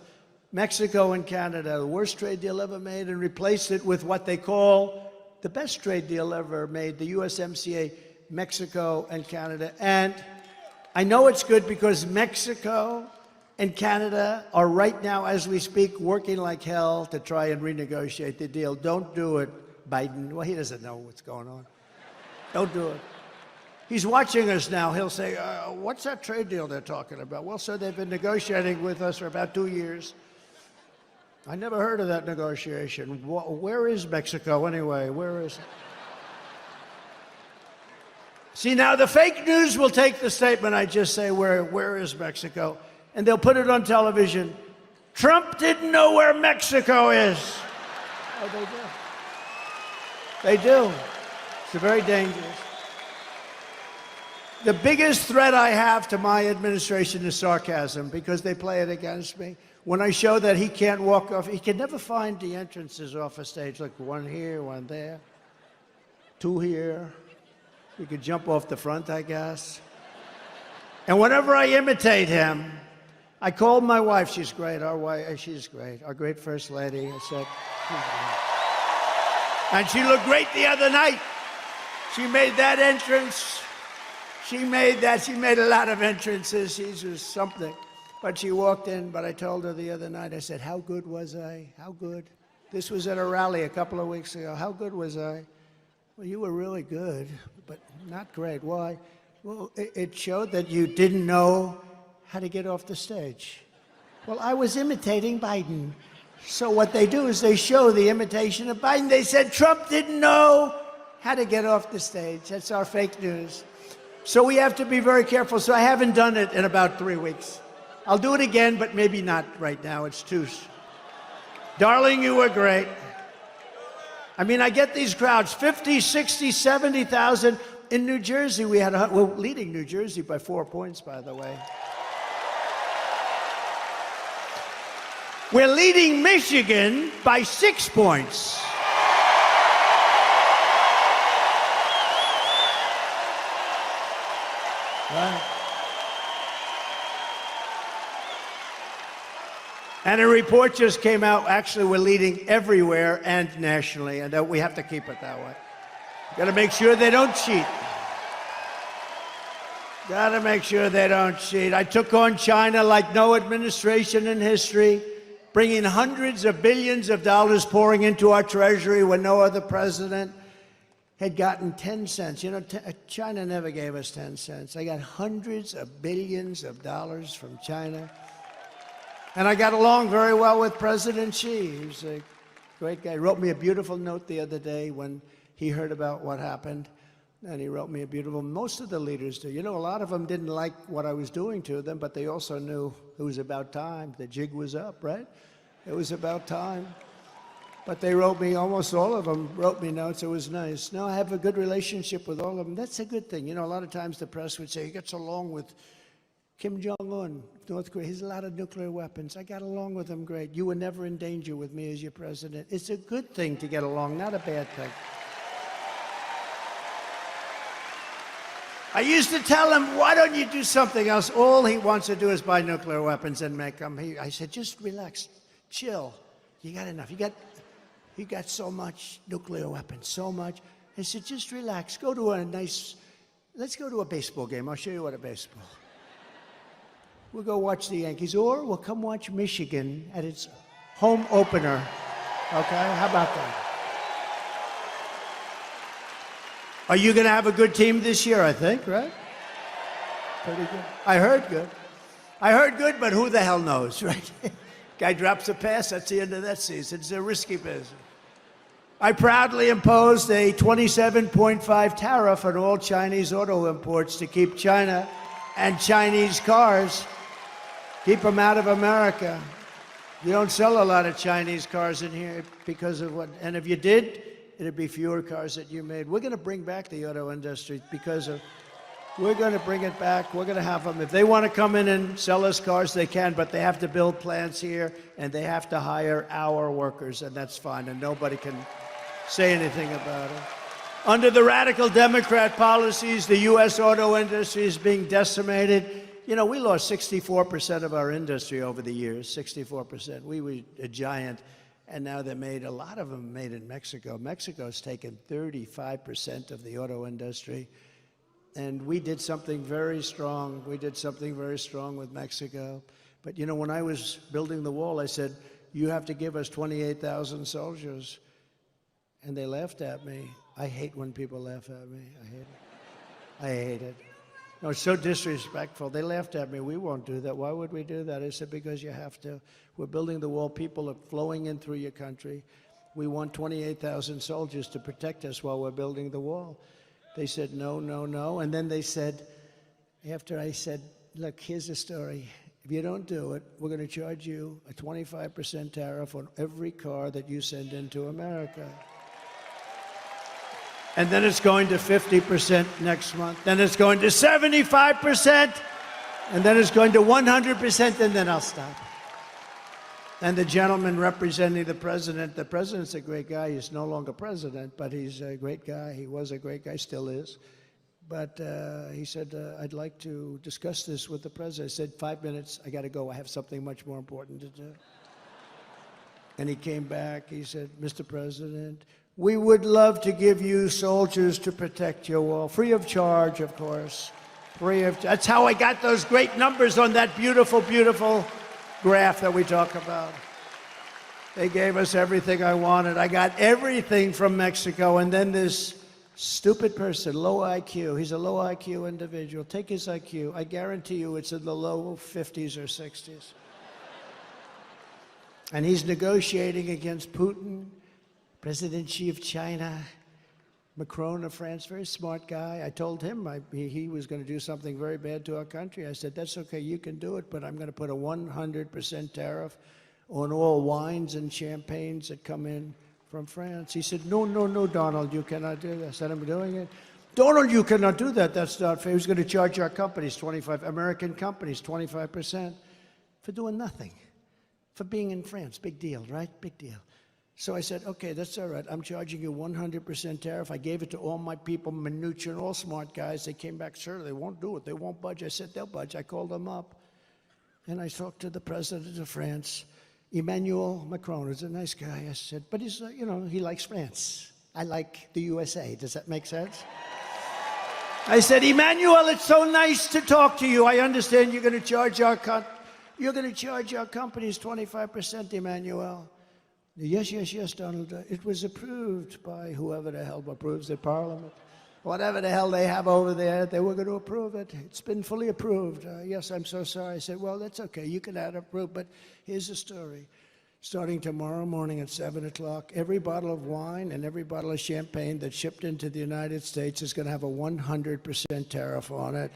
Mexico and Canada, the worst trade deal ever made, and replaced it with what they call the best trade deal ever made, the USMCA, Mexico and Canada. And I know it's good because Mexico and Canada are right now, as we speak, working like hell to try and renegotiate the deal. Don't do it, Biden. Well, he doesn't know what's going on. Don't do it. He's watching us now. He'll say, what's that trade deal they're talking about? Well, sir, they've been negotiating with us for about 2 years. I never heard of that negotiation. Where is Mexico anyway? Where is it? See, now the fake news will take the statement I just say, where is Mexico? And they'll put it on television. Trump didn't know where Mexico is. Oh, they do. They do. It's very dangerous. The biggest threat I have to my administration is sarcasm, because they play it against me. When I show that he can't walk off, he can never find the entrances off a stage, like one here, one there, 2 here. You could jump off the front, I guess. And whenever I imitate him, I called my wife. She's great. Our wife, she's great. Our great First Lady. I said, and she looked great the other night. She made that entrance. She made a lot of entrances. She was something. But she walked in, but I told her the other night, I said, how good was I? How good? This was at a rally a couple of weeks ago. How good was I? Well, you were really good, but not great. Why? Well, it showed that you didn't know how to get off the stage. Well, I was imitating Biden. So what they do is they show the imitation of Biden. They said Trump didn't know how to get off the stage. That's our fake news. So we have to be very careful. So I haven't done it in about 3 weeks. I'll do it again, but maybe not right now. It's too... Darling, you were great. I mean, I get these crowds, 50, 60, 70,000. In New Jersey, we're leading New Jersey by 4 points, by the way. We're leading Michigan by 6 points. Right. And a report just came out. Actually, we're leading everywhere and nationally, and we have to keep it that way. Got to make sure they don't cheat. Got to make sure they don't cheat. I took on China like no administration in history, bringing hundreds of billions of dollars pouring into our treasury when no other president had gotten 10 cents. You know, China never gave us 10 cents. I got hundreds of billions of dollars from China. And I got along very well with President Xi. He was a great guy. He wrote me a beautiful note the other day when he heard about what happened. And he wrote me a beautiful, most of the leaders do. You know, a lot of them didn't like what I was doing to them, but they also knew it was about time. The jig was up, right? It was about time. But they wrote me, almost all of them wrote me notes. It was nice. No, I have a good relationship with all of them. That's a good thing. You know, a lot of times the press would say, he gets along with Kim Jong-un, North Korea. He has a lot of nuclear weapons. I got along with him great. You were never in danger with me as your president. It's a good thing to get along, not a bad thing. I used to tell him, why don't you do something else? All he wants to do is buy nuclear weapons and make them. I said, just relax, chill. You got enough. You got so much nuclear weapons, so much. I said, just relax. Go to let's go to a baseball game. I'll show you what a baseball. We'll go watch the Yankees, or we'll come watch Michigan at its home opener. Okay, how about that? Are you going to have a good team this year, I think, right? Pretty good. I heard good. I heard good, but who the hell knows, right? Guy drops a pass, that's the end of that season. It's a risky business. I proudly imposed a 27.5 tariff on all Chinese auto imports to keep China and Chinese cars, keep them out of America. You don't sell a lot of Chinese cars in here because of what, and if you did, it'd be fewer cars that you made. We're going to bring back the auto industry because of, we're going to bring it back. We're going to have them. If they want to come in and sell us cars, they can, but they have to build plants here and they have to hire our workers, and that's fine, and nobody can say anything about it. Under the radical Democrat policies, the U.S. auto industry is being decimated. You know, we lost 64% of our industry over the years, 64%. We were a giant. And now they're made, a lot of them made in Mexico. Mexico's taken 35% of the auto industry. And we did something very strong. We did something very strong with Mexico. But you know, when I was building the wall, I said, you have to give us 28,000 soldiers. And they laughed at me. I hate when people laugh at me. I hate it. I hate it. No, it's so disrespectful. They laughed at me. We won't do that. Why would we do that? I said, because you have to. We're building the wall. People are flowing in through your country. We want 28,000 soldiers to protect us while we're building the wall. They said, no, no, no. And then they said, after I said, look, here's the story. If you don't do it, we're going to charge you a 25% tariff on every car that you send into America. And then it's going to 50% next month. Then it's going to 75%. And then it's going to 100%, and then I'll stop. And the gentleman representing the president's a great guy. He's no longer president, but he's a great guy. He was a great guy, still is. But he said, I'd like to discuss this with the president. I said, 5 minutes, I got to go. I have something much more important to do. And he came back. He said, Mr. President, we would love to give you soldiers to protect your wall, free of charge, of course. That's how I got those great numbers on that beautiful, beautiful graph that we talk about. They gave us everything I wanted. I got everything from Mexico, and then this stupid person, low IQ, he's a low IQ individual. Take his IQ. I guarantee you it's in the low 50s or 60s. And he's negotiating against Putin, President Xi of China, Macron of France, very smart guy. I told him he was going to do something very bad to our country. I said, that's okay, you can do it, but I'm going to put a 100% tariff on all wines and champagnes that come in from France. He said, no, no, no, Donald, you cannot do that. I said, I'm doing it. Donald, you cannot do that. That's not fair. He's going to charge our companies, American companies, 25% for doing nothing, for being in France. Big deal, right? Big deal. So I said, okay, that's all right. I'm charging you 100% tariff. I gave it to all my people, Mnuchin, all smart guys. They came back, sir, they won't do it. They won't budge. I said, they'll budge. I called them up. And I talked to the president of France, Emmanuel Macron. He's a nice guy. I said, but he's, you know, he likes France. I like the USA. Does that make sense? I said, Emmanuel, it's so nice to talk to you. I understand you're going to charge our companies 25%, Emmanuel. Yes, yes, yes, Donald. It was approved by whoever the hell approves the parliament. Whatever the hell they have over there, they were going to approve it. It's been fully approved. Yes, I'm so sorry. I said, well, that's okay. You can have it approved, but here's the story. Starting tomorrow morning at 7 o'clock, every bottle of wine and every bottle of champagne that's shipped into the United States is going to have a 100% tariff on it.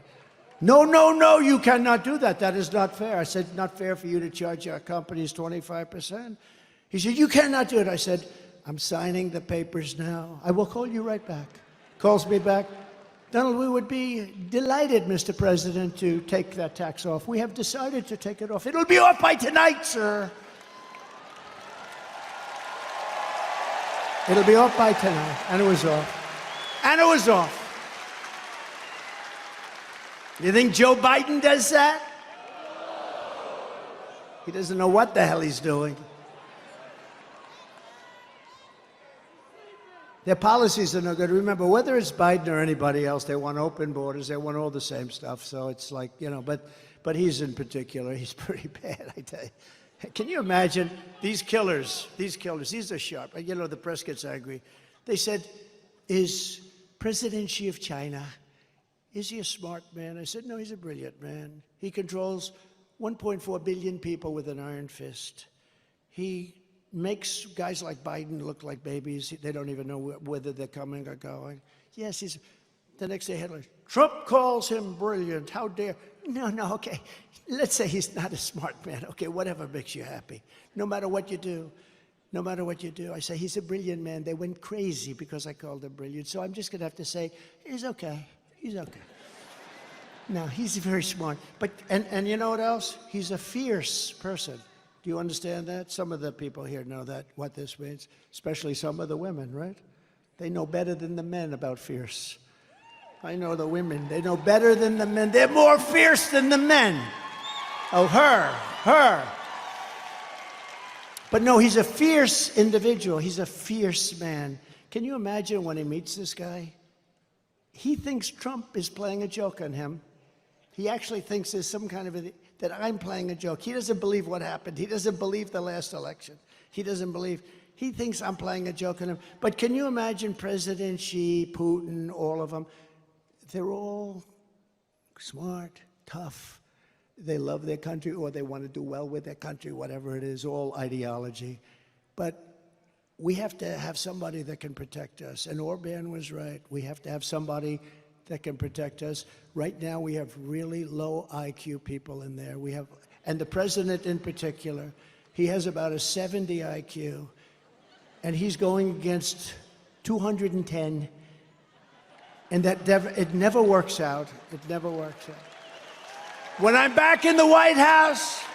No, no, no, you cannot do that. That is not fair. I said, not fair for you to charge our companies 25%. He said, you cannot do it. I said, I'm signing the papers now. I will call you right back. Calls me back. Donald, we would be delighted, Mr. President, to take that tax off. We have decided to take it off. It'll be off by tonight, sir. It'll be off by tonight. And it was off. And it was off. You think Joe Biden does that? He doesn't know what the hell he's doing. Their policies are no good. Remember, whether it's Biden or anybody else, they want open borders. They want all the same stuff. So it's like, you know, but he's in particular, he's pretty bad, I tell you. Can you imagine these killers, these are sharp. You know, the press gets angry. They said, is President Xi of China, is he a smart man? I said, no, he's a brilliant man. He controls 1.4 billion people with an iron fist. He makes guys like Biden look like babies. They don't even know whether they're coming or going. Yes, he's, the next day headline, Trump calls him brilliant. How dare, no, okay. Let's say he's not a smart man. Okay, whatever makes you happy. No matter what you do, I say he's a brilliant man. They went crazy because I called him brilliant. So I'm just gonna have to say, he's okay. No, he's very smart. But, and you know what else? He's a fierce person. Do you understand that? Some of the people here know that, what this means, especially some of the women, right? They know better than the men about fierce. I know the women, they know better than the men. They're more fierce than the men. Oh, her. But no, he's a fierce individual. He's a fierce man. Can you imagine when he meets this guy? He thinks Trump is playing a joke on him. He actually thinks there's some kind of that I'm playing a joke. He doesn't believe what happened. He doesn't believe the last election. He thinks I'm playing a joke on him. But can you imagine President Xi, Putin, all of them? They're all smart, tough. They love their country, or they want to do well with their country, whatever it is, all ideology. But we have to have somebody that can protect us. And Orban was right. We have to have somebody that can protect us. Right now, we have really low IQ people in there. And the president in particular, he has about a 70 IQ, and he's going against 210, and it never works out. It never works out. When I'm back in the White House,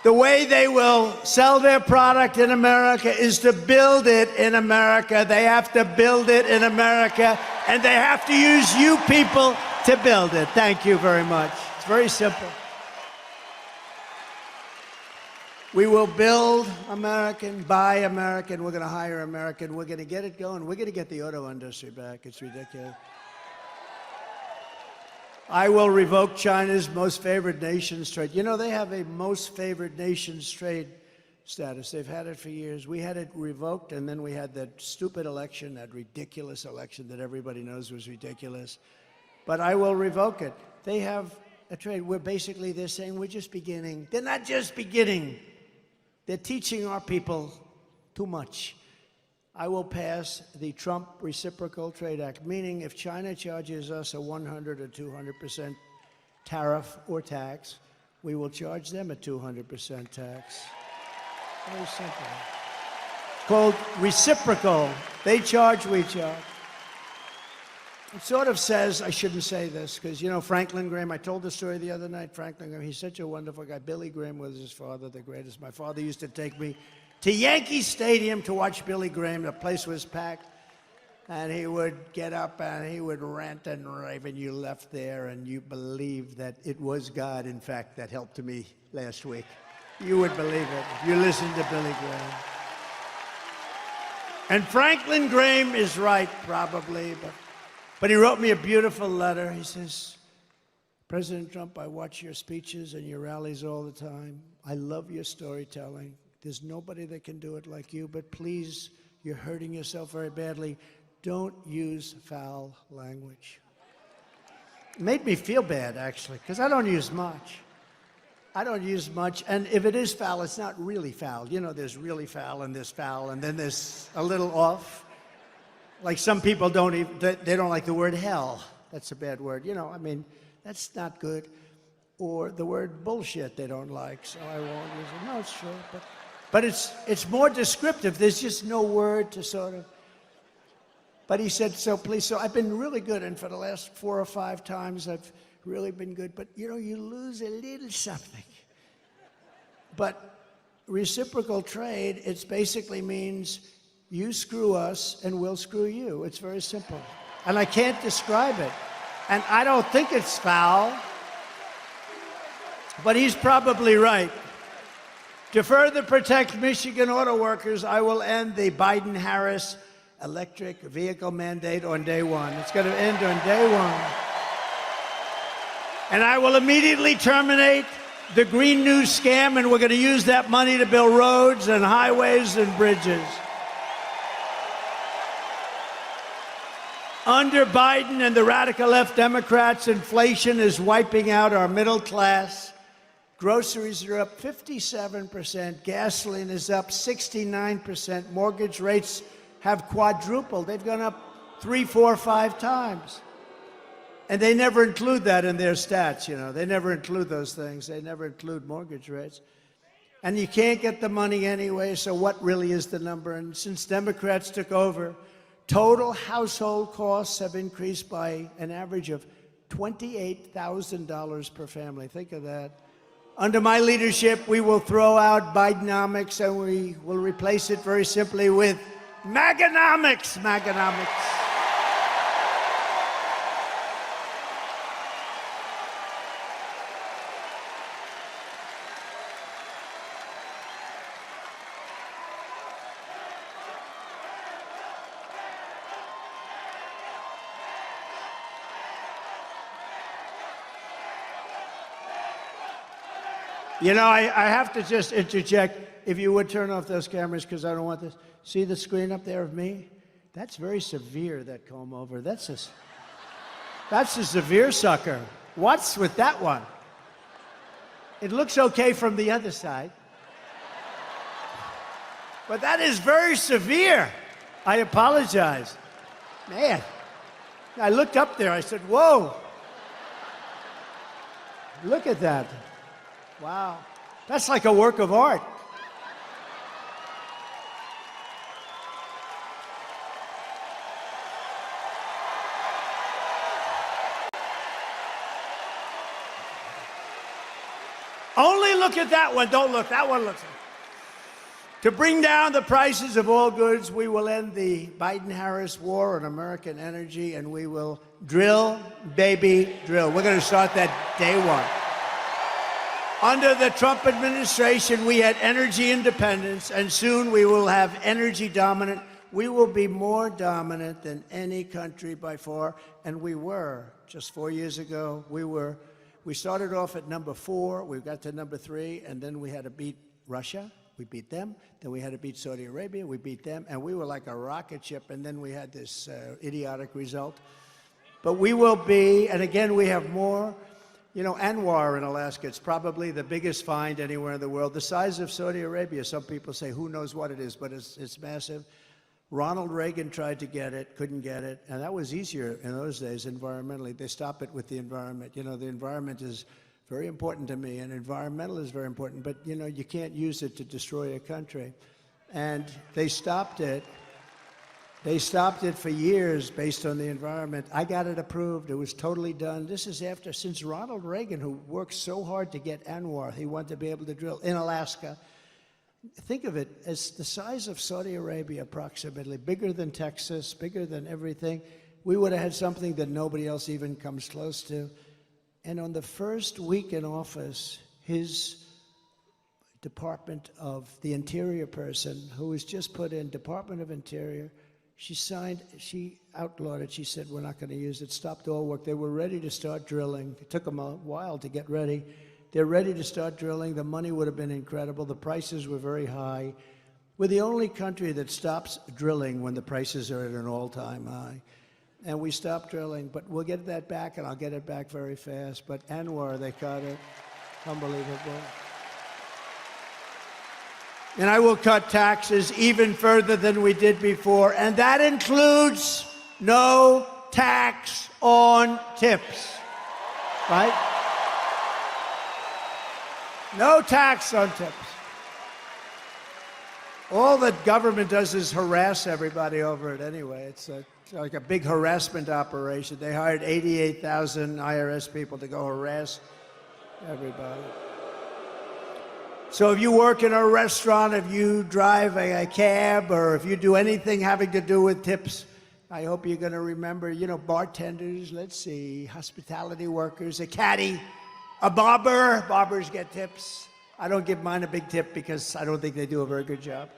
the way they will sell their product in America is to build it in America. They have to build it in America, and they have to use you people to build it. Thank you very much. It's very simple. We will build American, buy American. We're going to hire American. We're going to get it going. We're going to get the auto industry back. It's ridiculous. I will revoke China's most favored nations trade. You know, they have a most favored nations trade status. They've had it for years. We had it revoked, and then we had that stupid election, that ridiculous election that everybody knows was ridiculous. But I will revoke it. They have a trade where basically they're saying we're just beginning. They're not just beginning. They're teaching our people too much. I will pass the Trump Reciprocal Trade Act, meaning if China charges us a 100 or 200% tariff or tax, we will charge them a 200% tax. Very simple. It's called reciprocal. They charge, we charge. It sort of says, I shouldn't say this, because, you know, Franklin Graham, I told the story the other night, Franklin Graham, he's such a wonderful guy. Billy Graham was his father, the greatest. My father used to take me to Yankee Stadium to watch Billy Graham. The place was packed, and he would get up and he would rant and rave, and you left there and you believed that it was God, in fact, that helped me last week. You would believe it if you listened to Billy Graham. And Franklin Graham is right, probably, but he wrote me a beautiful letter. He says, President Trump, I watch your speeches and your rallies all the time. I love your storytelling. There's nobody that can do it like you, but please, you're hurting yourself very badly. Don't use foul language. It made me feel bad, actually, because I don't use much. I don't use much, and if it is foul, it's not really foul. You know, there's really foul, and then there's a little off. Like some people don't even, they don't like the word hell. That's a bad word. You know, I mean, that's not good. Or the word bullshit they don't like, so I won't use it. No, it's true, but it's more descriptive. There's just no word to sort of. But he said, so please, so I've been really good, and for the last 4 or 5 times I've really been good, but you know, you lose a little something. But reciprocal trade, it basically means you screw us and we'll screw you. It's very simple. And I can't describe it. And I don't think it's foul, but he's probably right. To further protect Michigan auto workers, I will end the Biden-Harris electric vehicle mandate on day 1. It's going to end on day 1. And I will immediately terminate the Green New scam, and we're going to use that money to build roads and highways and bridges. Under Biden and the radical left Democrats, inflation is wiping out our middle class. Groceries are up 57%. Gasoline is up 69%. Mortgage rates have quadrupled. They've gone up 3, 4, 5 times. And they never include that in their stats, you know. They never include those things. They never include mortgage rates. And you can't get the money anyway, so what really is the number? And since Democrats took over, total household costs have increased by an average of $28,000 per family. Think of that. Under my leadership, we will throw out Bidenomics, and we will replace it very simply with Maganomics. Maganomics. You know, I have to just interject. If you would turn off those cameras, because I don't want this. See the screen up there of me? That's very severe, that comb over. That's a severe sucker. What's with that one? It looks okay from the other side. But that is very severe. I apologize. Man, I looked up there. I said, whoa. Look at that. Wow. That's like a work of art. Only look at that one. Don't look. That one looks. To bring down the prices of all goods, we will end the Biden-Harris war on American energy, and we will drill, baby, drill. We're going to start that day 1. Under the Trump administration, we had energy independence, and soon we will have energy dominant. We will be more dominant than any country by far, and we were. Just 4 years ago, we started off at number 4, we got to number 3, and then we had to beat Russia. We beat them. Then we had to beat Saudi Arabia. We beat them, and we were like a rocket ship, and then we had this idiotic result. But we will be, and again, we have more. You know, Anwar in Alaska, it's probably the biggest find anywhere in the world. The size of Saudi Arabia, some people say, who knows what it is, but it's massive. Ronald Reagan tried to get it, couldn't get it, and that was easier in those days environmentally. They stop it with the environment. You know, the environment is very important to me, and environmental is very important, but, you know, you can't use it to destroy a country. And they stopped it. They stopped it for years based on the environment. I got it approved. It was totally done. This is since Ronald Reagan, who worked so hard to get Anwar, he wanted to be able to drill in Alaska. Think of it as the size of Saudi Arabia, approximately, bigger than Texas, bigger than everything. We would have had something that nobody else even comes close to. And on the first week in office, his Department of the Interior person, who was just put in Department of Interior, she outlawed it. She said, we're not going to use it. Stopped all work. They were ready to start drilling. It took them a while to get ready. They're ready to start drilling. The money would have been incredible. The prices were very high. We're the only country that stops drilling when the prices are at an all-time high. And we stopped drilling, but we'll get that back, and I'll get it back very fast. But Anwar, they cut it. Unbelievable. And I will cut taxes even further than we did before, and that includes no tax on tips, right? No tax on tips. All that government does is harass everybody over it anyway. It's like a big harassment operation. They hired 88,000 IRS people to go harass everybody. So if you work in a restaurant, if you drive a cab, or if you do anything having to do with tips, I hope you're going to remember, you know, bartenders, let's see, hospitality workers, a caddy, a barber. Barbers get tips. I don't give mine a big tip because I don't think they do a very good job.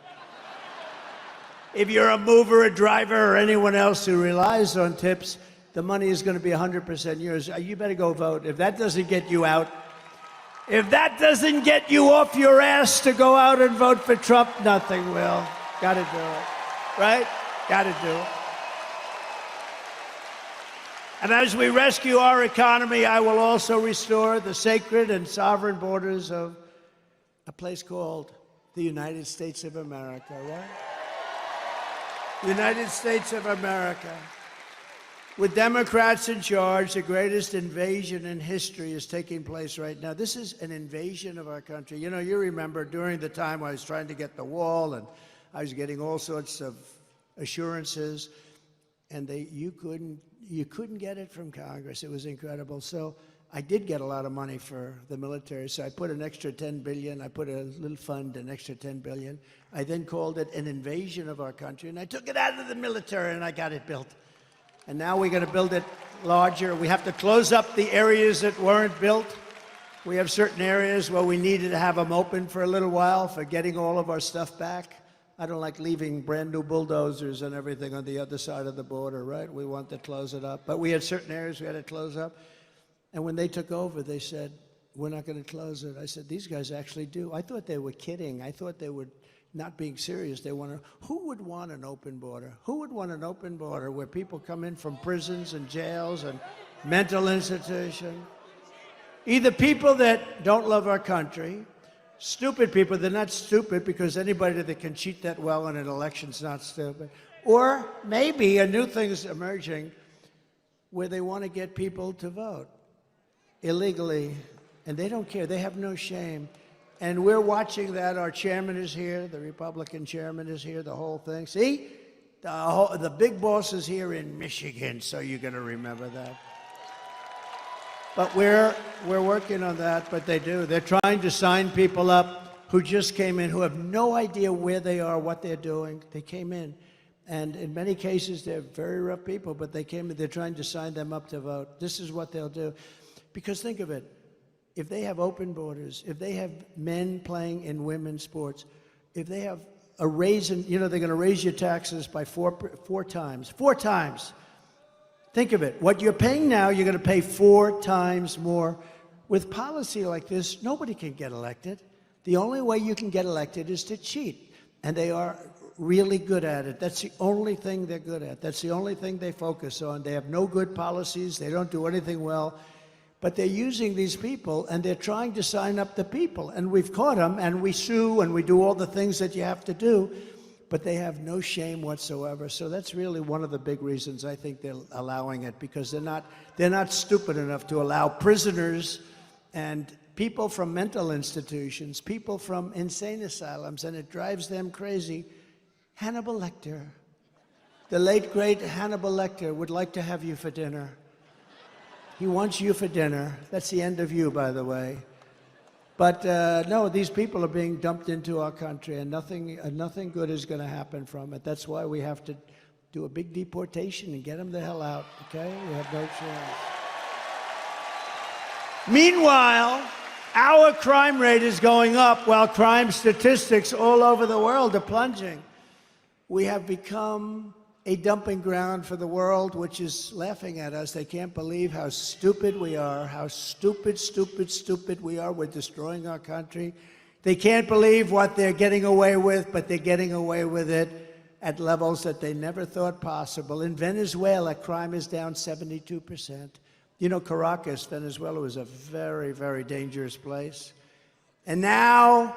If you're a mover, a driver, or anyone else who relies on tips, the money is going to be 100% yours. You better go vote. If that doesn't get you out, if that doesn't get you off your ass to go out and vote for Trump, nothing will. Got to do it, right? Got to do it. And as we rescue our economy, I will also restore the sacred and sovereign borders of a place called the United States of America, right? United States of America. With Democrats in charge, the greatest invasion in history is taking place right now. This is an invasion of our country. You know, you remember during the time I was trying to get the wall, and I was getting all sorts of assurances, and you couldn't get it from Congress. It was incredible. So I did get a lot of money for the military. So I put an extra $10 billion. I put a little fund, an extra $10 billion. I then called it an invasion of our country, and I took it out of the military, and I got it built. And now we're going to build it larger. We have to close up the areas that weren't built. We have certain areas where we needed to have them open for a little while for getting all of our stuff back. I don't like leaving brand new bulldozers and everything on the other side of the border, right? We want to close it up. But we had certain areas we had to close up. And when they took over, they said, we're not going to close it. I said, these guys actually do. I thought they were kidding. I thought they were not being serious. They want to, who would want an open border? Who would want an open border where people come in from prisons and jails and mental institutions? Either people that don't love our country, stupid people. They're not stupid because anybody that can cheat that well in an election's not stupid. Or maybe a new thing is emerging where they want to get people to vote illegally, and they don't care. They have no shame. And we're watching that. Our chairman is here. The Republican chairman is here, the whole thing. See? The big boss is here in Michigan, so you're going to remember that. But we're working on that, but they do. They're trying to sign people up who just came in, who have no idea where they are, what they're doing. They came in. And in many cases, they're very rough people, but they came in. They're trying to sign them up to vote. This is what they'll do. Because think of it. If they have open borders, if they have men playing in women's sports, if they have a raise in, you know, they're going to raise your taxes by four times. 4 times. Think of it. What you're paying now, you're going to pay 4 times more. With policy like this, nobody can get elected. The only way you can get elected is to cheat. And they are really good at it. That's the only thing they're good at. That's the only thing they focus on. They have no good policies. They don't do anything well. But they're using these people, and they're trying to sign up the people. And we've caught them, and we sue, and we do all the things that you have to do. But they have no shame whatsoever. So that's really one of the big reasons I think they're allowing it, because they're not stupid enough to allow prisoners and people from mental institutions, people from insane asylums, and it drives them crazy. Hannibal Lecter, the late, great Hannibal Lecter, would like to have you for dinner. He wants you for dinner. That's the end of you, by the way. But no, these people are being dumped into our country, and nothing good is going to happen from it. That's why we have to do a big deportation and get them the hell out, okay? We have no chance. Meanwhile, our crime rate is going up while crime statistics all over the world are plunging. We have become a dumping ground for the world, which is laughing at us. They can't believe how stupid we are, how stupid we are. We're destroying our country. They can't believe what they're getting away with, but they're getting away with it at levels that they never thought possible. In Venezuela, crime is down 72%. You know, Caracas, Venezuela, was a very, very dangerous place. And now,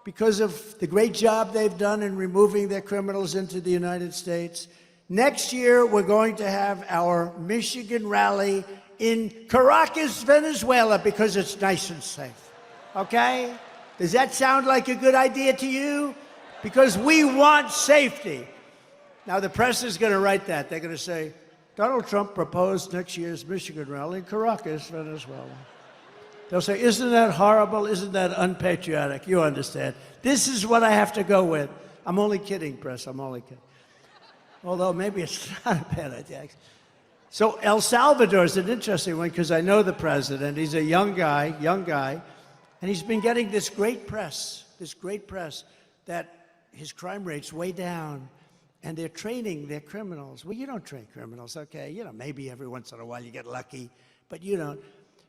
because of the great job they've done in removing their criminals into the United States, next year we're going to have our Michigan rally in Caracas, Venezuela, because it's nice and safe. Okay? Does that sound like a good idea to you? Because we want safety. Now, the press is going to write that. They're going to say, Donald Trump proposed next year's Michigan rally in Caracas, Venezuela. They'll say, isn't that horrible? Isn't that unpatriotic? You understand. This is what I have to go with. I'm only kidding, press. I'm only kidding. Although maybe it's not a bad idea. So El Salvador is an interesting one because I know the president. He's a young guy, and he's been getting this great press that his crime rate's way down, and they're training their criminals. Well, you don't train criminals, okay? You know, maybe every once in a while you get lucky, but you don't.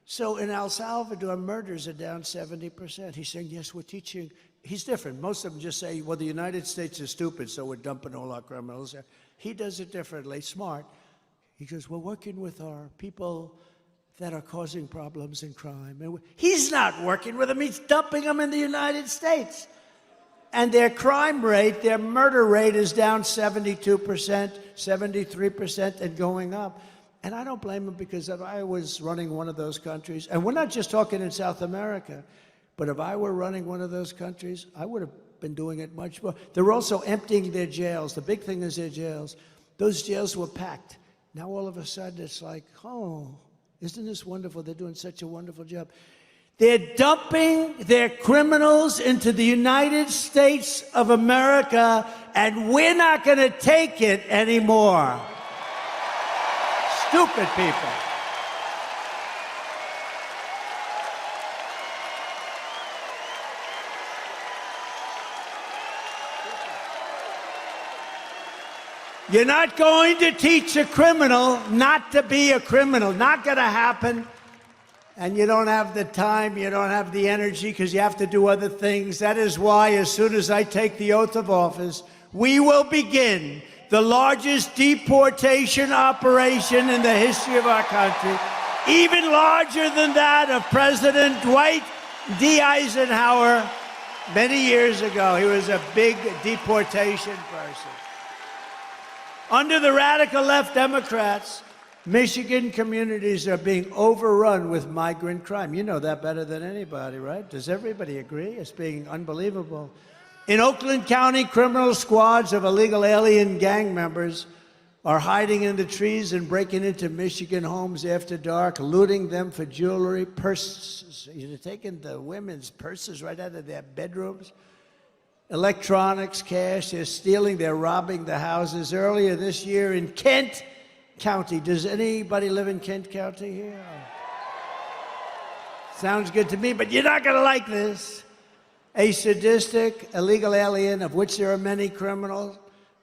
So in El Salvador, murders are down 70%. He's saying, yes, we're teaching. He's different. Most of them just say, well, the United States is stupid, so we're dumping all our criminals there. He does it differently, smart. He goes, we're working with our people that are causing problems and crime. And he's not working with them. He's dumping them in the United States. And their crime rate, their murder rate is down 72%, 73%, and going up. And I don't blame them, because if I was running one of those countries, and we're not just talking in South America, but if I were running one of those countries, I would have been doing it much more. They're also emptying their jails. The big thing is their jails. Those jails were packed. Now all of a sudden it's like, oh, isn't this wonderful? They're doing such a wonderful job. They're dumping their criminals into the United States of America, and we're not going to take it anymore. Stupid people. You're not going to teach a criminal not to be a criminal. Not going to happen. And you don't have the time, you don't have the energy, because you have to do other things. That is why, as soon as I take the oath of office, we will begin the largest deportation operation in the history of our country, even larger than that of President Dwight D. Eisenhower many years ago. He was a big deportation person. Under the radical left Democrats, Michigan communities are being overrun with migrant crime. You know that better than anybody, right? Does everybody agree? It's being unbelievable. In Oakland County, criminal squads of illegal alien gang members are hiding in the trees and breaking into Michigan homes after dark, looting them for jewelry, purses. They're taking the women's purses right out of their bedrooms. Electronics, cash, they're stealing, they're robbing the houses. Earlier this year in Kent County. Does anybody live in Kent County here? Sounds good to me, but you're not going to like this. A sadistic illegal alien, of which there are many criminals,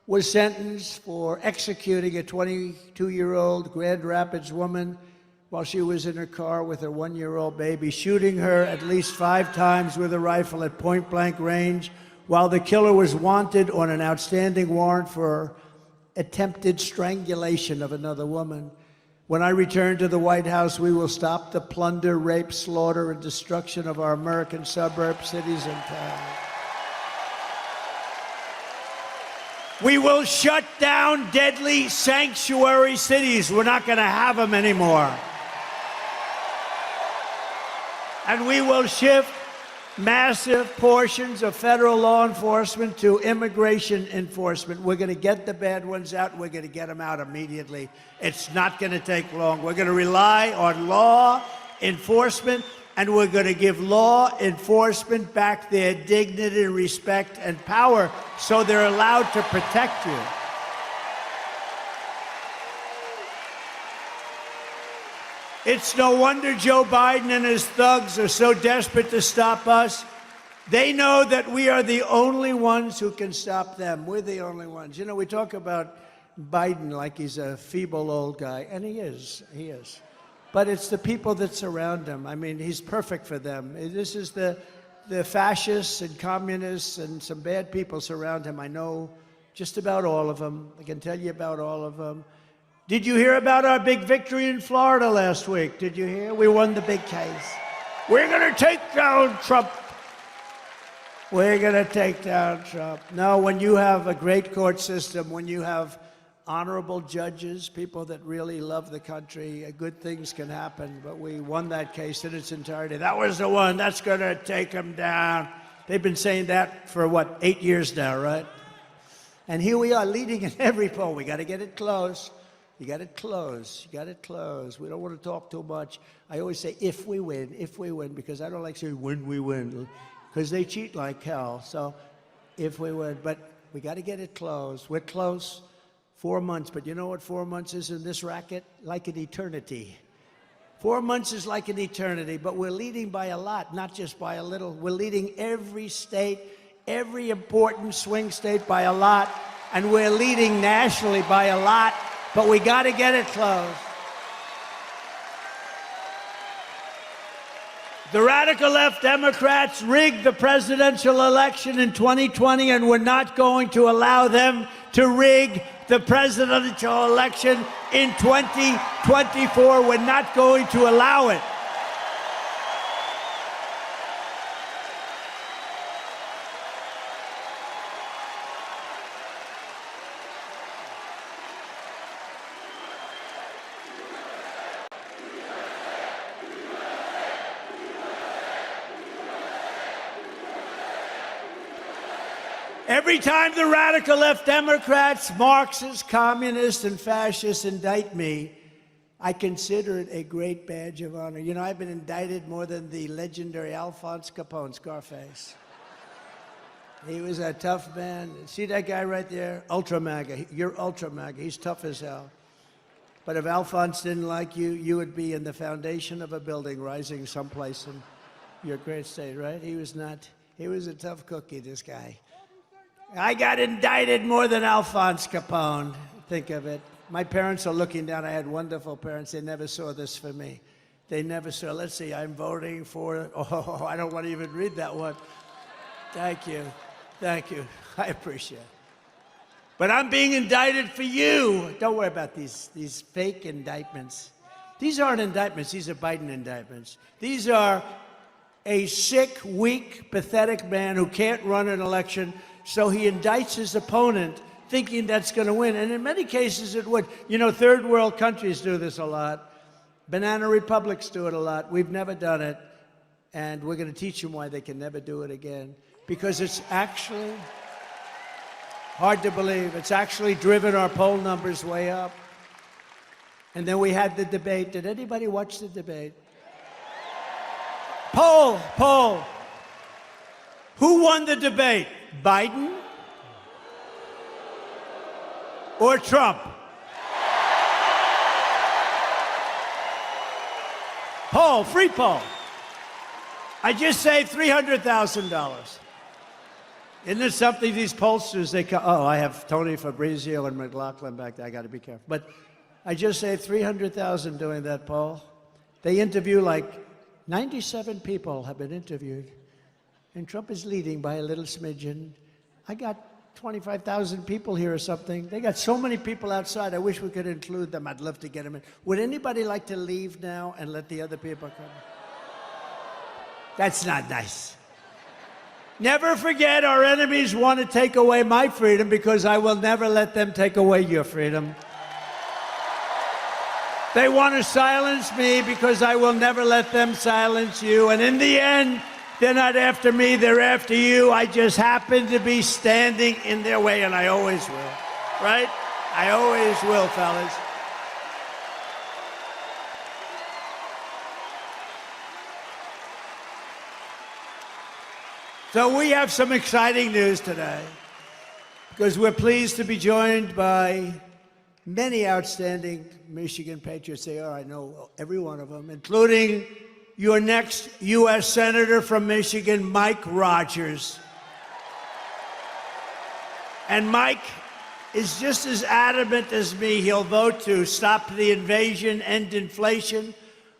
was sentenced for executing a 22-year-old Grand Rapids woman while she was in her car with her 1-year-old baby, shooting her at least 5 times with a rifle at point-blank range, while the killer was wanted on an outstanding warrant for attempted strangulation of another woman. When I return to the White House, we will stop the plunder, rape, slaughter, and destruction of our American suburbs, cities, and towns. We will shut down deadly sanctuary cities. We're not going to have them anymore. And we will shift massive portions of federal law enforcement to immigration enforcement. We're going to get the bad ones out. We're going to get them out immediately. It's not going to take long. We're going to rely on law enforcement, and we're going to give law enforcement back their dignity, respect, and power so they're allowed to protect you. It's no wonder Joe Biden and his thugs are so desperate to stop us. They know that we are the only ones who can stop them. We're the only ones. You know, we talk about Biden like he's a feeble old guy, and he is. But it's the people that surround him. I mean, he's perfect for them. This is the fascists and communists and some bad people surround him. I know just about all of them. I can tell you about all of them. Did you hear about our big victory in Florida last week? Did you hear? We won the big case. We're going to take down Trump. We're going to take down Trump. No, when you have a great court system, when you have honorable judges, people that really love the country, good things can happen. But we won that case in its entirety. That was the one. That's going to take him down. They've been saying that for, what, 8 years now, right? And here we are leading in every poll. We got to get it close. You got it close. You got it close. We don't want to talk too much. I always say if we win, because I don't like saying when we win, because they cheat like hell. So if we win, but we got to get it close. We're close. 4 months, but you know what 4 months is in this racket? Like an eternity. 4 months is like an eternity, but we're leading by a lot, not just by a little. We're leading every state, every important swing state by a lot, and we're leading nationally by a lot, but we got to get it close. The radical left Democrats rigged the presidential election in 2020, and we're not going to allow them to rig the presidential election in 2024. We're not going to allow it. Every time the radical left Democrats, Marxists, communists, and fascists indict me, I consider it a great badge of honor. You know, I've been indicted more than the legendary Alphonse Capone, Scarface. He was a tough man. See that guy right there? Ultra MAGA. You're Ultra MAGA. He's tough as hell. But if Alphonse didn't like you, you would be in the foundation of a building rising someplace in your great state, right? He was not. He was a tough cookie, this guy. I got indicted more than Alphonse Capone. Think of it. My parents are looking down. I had wonderful parents. They never saw this for me. They never saw, let's see, I'm voting for, oh, I don't want to even read that one. Thank you. Thank you. I appreciate it. But I'm being indicted for you. Don't worry about these fake indictments. These aren't indictments. These are Biden indictments. These are a sick, weak, pathetic man who can't run an election, so he indicts his opponent thinking that's going to win. And in many cases it would. You know, third world countries do this a lot. Banana republics do it a lot. We've never done it. And we're going to teach them why they can never do it again. Because it's actually hard to believe. It's actually driven our poll numbers way up. And then we had the debate. Did anybody watch the debate? Poll. Who won the debate? Biden or Trump? Poll, free poll. I just saved $300,000. Isn't it something these pollsters, they come, oh, I have Tony Fabrizio and McLaughlin back there. I got to be careful. But I just saved $300,000 doing that poll. They interview like 97 people have been interviewed. And Trump is leading by a little smidgen. I got 25,000 people here or something. They got so many people outside. I wish we could include them. I'd love to get them in. Would anybody like to leave now and let the other people come? That's not nice. Never forget, our enemies want to take away my freedom because I will never let them take away your freedom. They want to silence me because I will never let them silence you. And in the end, they're not after me, they're after you. I just happen to be standing in their way, and I always will. Right? I always will, fellas. So we have some exciting news today, because we're pleased to be joined by many outstanding Michigan patriots. They are, I know every one of them, including your next U.S. Senator from Michigan, Mike Rogers. And Mike is just as adamant as me. He'll vote to stop the invasion, end inflation,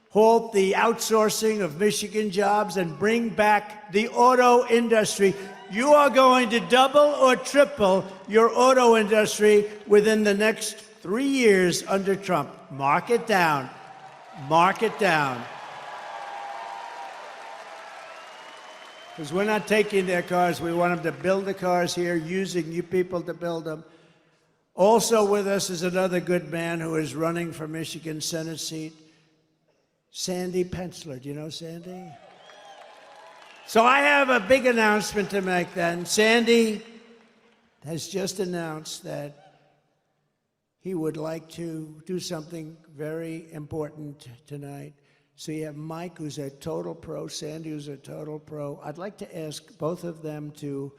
halt the outsourcing of Michigan jobs, and bring back the auto industry. You are going to double or triple your auto industry within the next 3 years under Trump. Mark it down. Mark it down. Because we're not taking their cars. We want them to build the cars here, using you people to build them. Also with us is another good man who is running for Michigan Senate seat, Sandy Penciller. Do you know Sandy? So I have a big announcement to make then. Sandy has just announced that he would like to do something very important tonight. So you have Mike, who's a total pro, Sandy, who's a total pro. I'd like to ask both of them to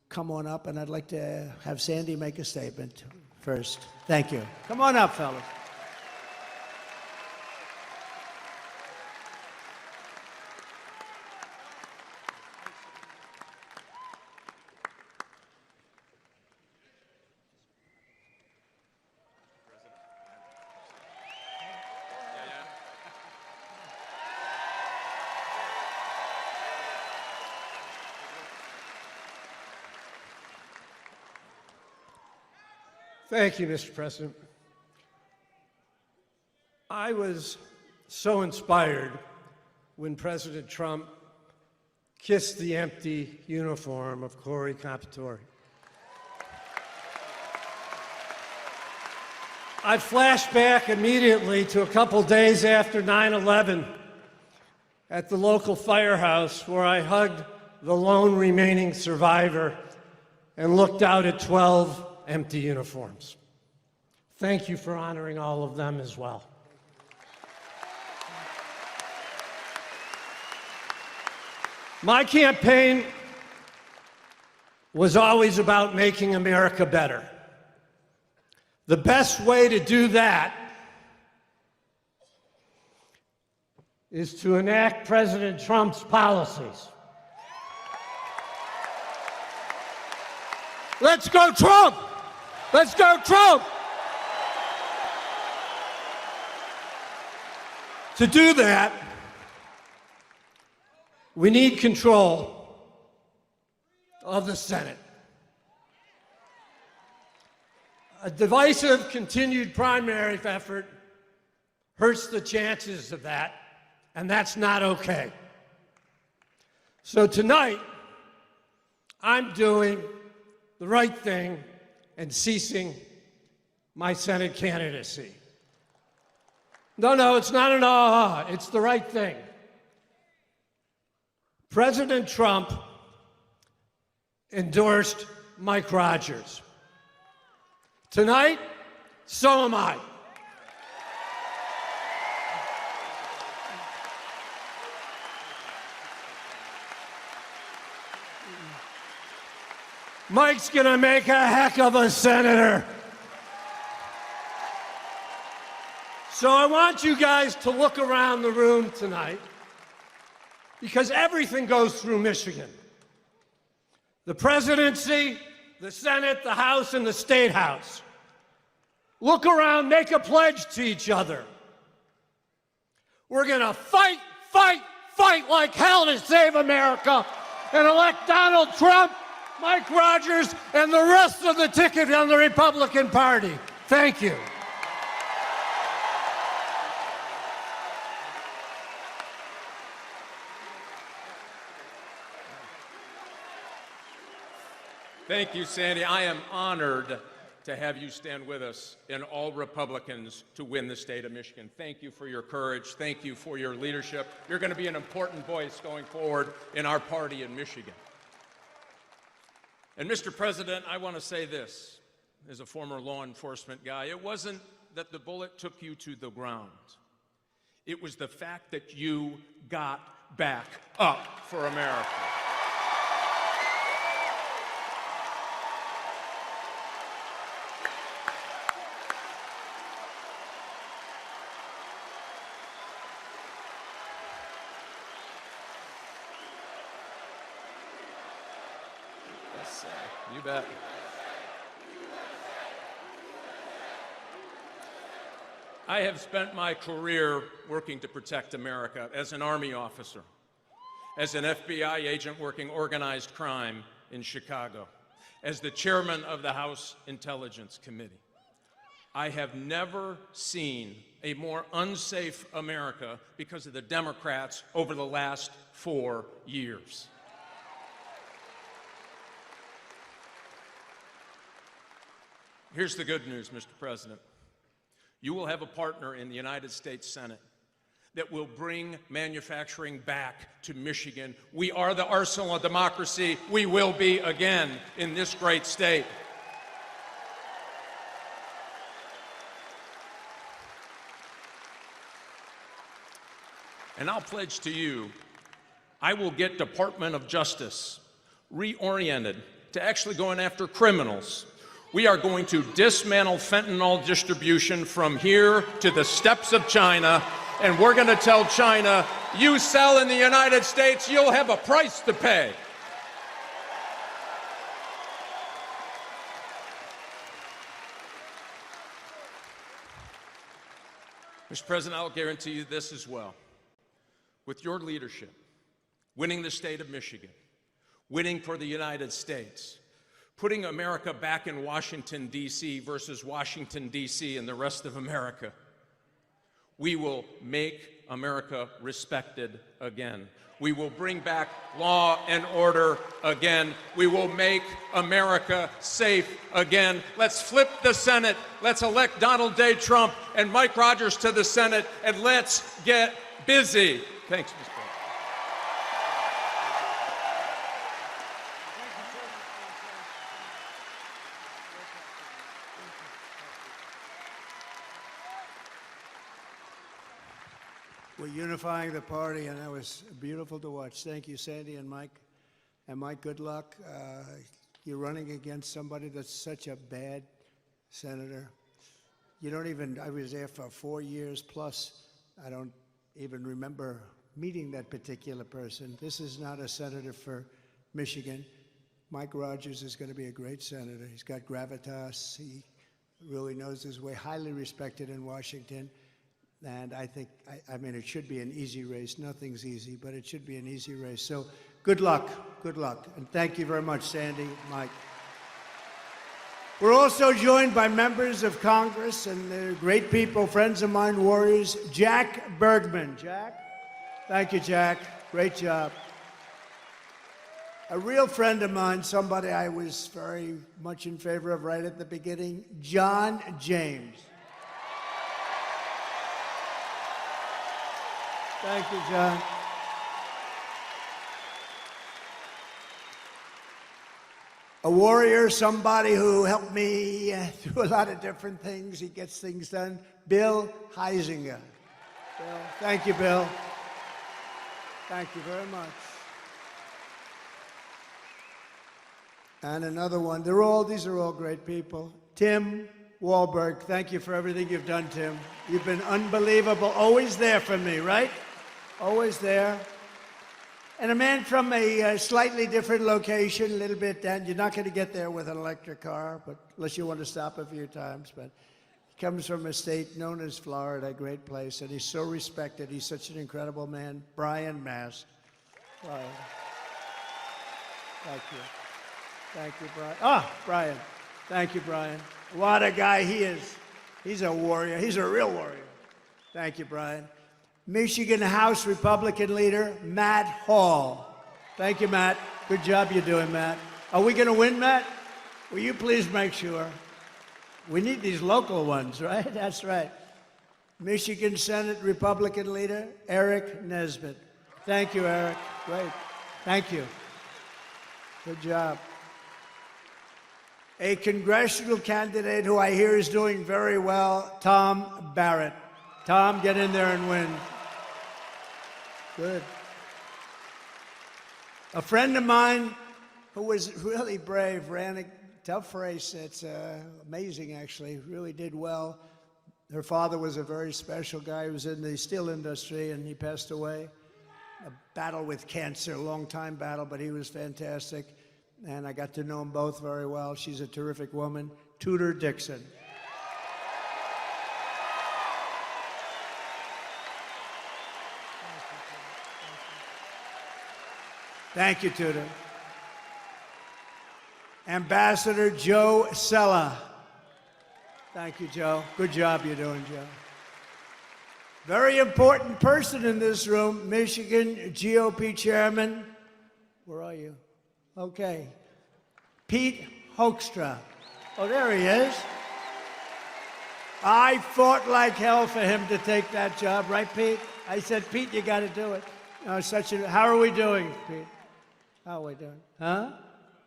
come on up, and I'd like to have Sandy make a statement first. Thank you. Come on up, fellas. Thank you, Mr. President. I was so inspired when President Trump kissed the empty uniform of Corey Competore. I flashed back immediately to a couple days after 9/11 at the local firehouse where I hugged the lone remaining survivor and looked out at 12 empty uniforms. Thank you for honoring all of them as well. My campaign was always about making America better. The best way to do that is to enact President Trump's policies. Let's go, Trump! Let's go, Trump! To do that, we need control of the Senate. A divisive, continued primary effort hurts the chances of that, and that's not okay. So tonight, I'm doing the right thing and ceasing my Senate candidacy. No, it's not an aha, it's the right thing. President Trump endorsed Mike Rogers. Tonight, so am I. Mike's gonna make a heck of a senator. So I want you guys to look around the room tonight, because everything goes through Michigan. The presidency, the Senate, the House, and the State House. Look around, make a pledge to each other. We're gonna fight, fight, fight like hell to save America and elect Donald Trump, Mike Rogers, and the rest of the ticket on the Republican Party. Thank you. Thank you, Sandy. I am honored to have you stand with us and all Republicans to win the state of Michigan. Thank you for your courage. Thank you for your leadership. You're going to be an important voice going forward in our party in Michigan. And Mr. President, I want to say this, as a former law enforcement guy, it wasn't that the bullet took you to the ground. It was the fact that you got back up for America. You bet. I have spent my career working to protect America as an Army officer, as an FBI agent working organized crime in Chicago, as the chairman of the House Intelligence Committee. I have never seen a more unsafe America because of the Democrats over the last 4 years. Here's the good news, Mr. President. You will have a partner in the United States Senate that will bring manufacturing back to Michigan. We are the arsenal of democracy. We will be again in this great state. And I'll pledge to you, I will get Department of Justice reoriented to actually going after criminals. We are going to dismantle fentanyl distribution from here to the steppes of China, and we're going to tell China, you sell in the United States, you'll have a price to pay. Mr. President, I'll guarantee you this as well. With your leadership, winning the state of Michigan, winning for the United States, putting America back in Washington, D.C. versus Washington, D.C. and the rest of America, we will make America respected again. We will bring back law and order again. We will make America safe again. Let's flip the Senate. Let's elect Donald J. Trump and Mike Rogers to the Senate, and let's get busy. Thanks, Mr. President. We're unifying the party, and that was beautiful to watch. Thank you, Sandy and Mike. And Mike, good luck. You're running against somebody that's such a bad senator. You don't even, I was there for 4 years plus. I don't even remember meeting that particular person. This is not a senator for Michigan. Mike Rogers is going to be a great senator. He's got gravitas. He really knows his way, highly respected in Washington. And I think, I mean, it should be an easy race. Nothing's easy, but it should be an easy race. So good luck, good luck. And thank you very much, Sandy, Mike. We're also joined by members of Congress, and they're great people, friends of mine, warriors. Jack Bergman. Jack? Thank you, Jack. Great job. A real friend of mine, somebody I was very much in favor of right at the beginning, John James. Thank you, John. A warrior, somebody who helped me through a lot of different things. He gets things done. Bill Heisinger. Bill, thank you, Bill. Thank you very much. And another one. These are all great people. Tim Wahlberg, thank you for everything you've done, Tim. You've been unbelievable. Always there for me, right? Always there. And a man from a slightly different location, a little bit down. You're not going to get there with an electric car, but unless you want to stop a few times. But he comes from a state known as Florida, a great place, and he's so respected. He's such an incredible man. Brian Mast. Brian. Thank you. Thank you, Brian. Ah, Brian. Thank you, Brian. What a guy he is. He's a warrior. He's a real warrior. Thank you, Brian. Michigan House Republican leader, Matt Hall. Thank you, Matt. Good job you're doing, Matt. Are we going to win, Matt? Will you please make sure? We need these local ones, right? That's right. Michigan Senate Republican leader, Eric Nesbitt. Thank you, Eric. Great. Thank you. Good job. A congressional candidate who I hear is doing very well, Tom Barrett. Tom, get in there and win. Good. A friend of mine who was really brave, ran a tough race. It's amazing, actually. Really did well. Her father was a very special guy who was in the steel industry, and he passed away. A battle with cancer, a long-time battle, but he was fantastic. And I got to know them both very well. She's a terrific woman. Tudor Dixon. Thank you, Tudor. Ambassador Joe Sella. Thank you, Joe. Good job you're doing, Joe. Very important person in this room, Michigan GOP Chairman. Where are you? Okay. Pete Hoekstra. Oh, there he is. I fought like hell for him to take that job, right, Pete? I said, Pete, you got to do it. How are we doing, Pete? How are we doing? Huh?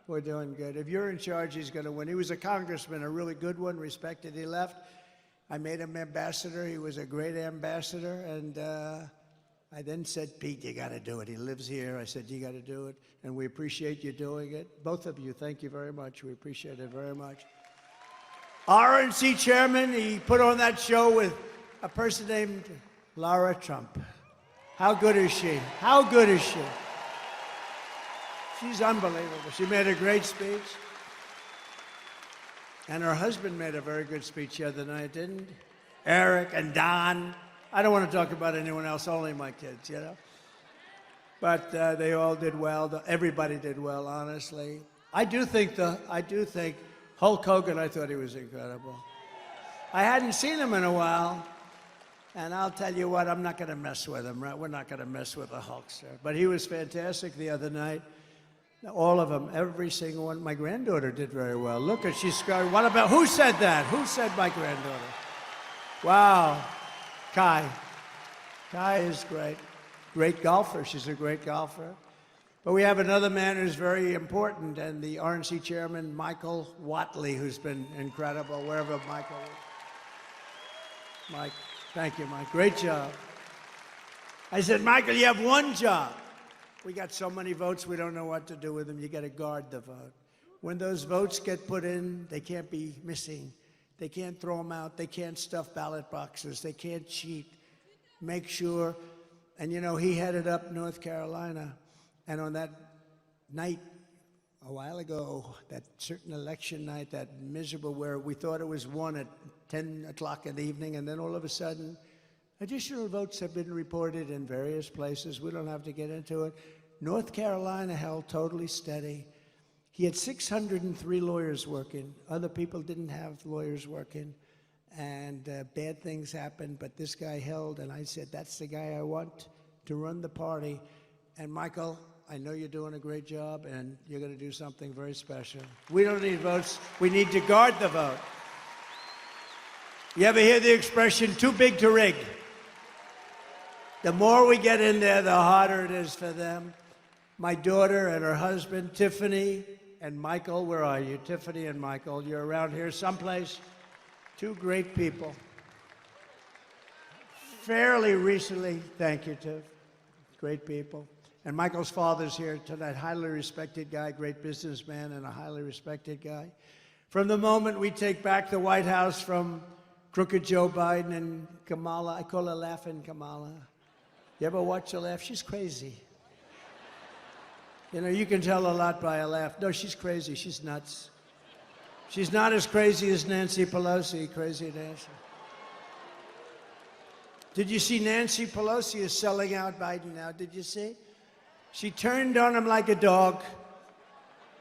We're doing good. If you're in charge, he's going to win. He was a congressman, a really good one, respected. He left. I made him ambassador. He was a great ambassador. And I then said, Pete, you got to do it. He lives here. I said, you got to do it. And we appreciate you doing it. Both of you, thank you very much. We appreciate it very much. RNC chairman, he put on that show with a person named Lara Trump. How good is she? How good is she? She's unbelievable. She made a great speech. And her husband made a very good speech the other night, didn't he? Eric and Don. I don't want to talk about anyone else, only my kids, you know. But they all did well. Everybody did well, honestly. I do think Hulk Hogan, I thought he was incredible. I hadn't seen him in a while. And I'll tell you what, I'm not going to mess with him, right? We're not going to mess with the Hulkster. But he was fantastic the other night. All of them, every single one. My granddaughter did very well. Look at, she's scarred. What about, who said that? Who said my granddaughter? Wow. Kai. Kai is great. Great golfer. She's a great golfer. But we have another man who's very important, and the RNC chairman, Michael Watley, who's been incredible, wherever Michael is. Mike, thank you, Mike. Great job. I said, Michael, you have one job. We got so many votes, we don't know what to do with them. You got to guard the vote. When those votes get put in, they can't be missing. They can't throw them out. They can't stuff ballot boxes. They can't cheat. Make sure. And, you know, he headed up North Carolina. And on that night, a while ago, that certain election night, that miserable where we thought it was won at 10 o'clock in the evening, and then all of a sudden, additional votes have been reported in various places. We don't have to get into it. North Carolina held totally steady. He had 603 lawyers working. Other people didn't have lawyers working. And bad things happened, but this guy held, and I said, that's the guy I want to run the party. And Michael, I know you're doing a great job, and you're going to do something very special. We don't need votes. We need to guard the vote. You ever hear the expression, too big to rig? The more we get in there, the harder it is for them. My daughter and her husband, Tiffany and Michael, where are you? Tiffany and Michael, you're around here someplace. Two great people. Fairly recently, thank you, Tiff. Great people. And Michael's father's here tonight, highly respected guy, great businessman, and a highly respected guy. From the moment we take back the White House from crooked Joe Biden and Kamala, I call her Laughing Kamala. You ever watch her laugh? She's crazy. You know, you can tell a lot by a laugh. No, she's crazy. She's nuts. She's not as crazy as Nancy Pelosi. Crazy Nancy. Did you see Nancy Pelosi is selling out Biden now? Did you see? She turned on him like a dog.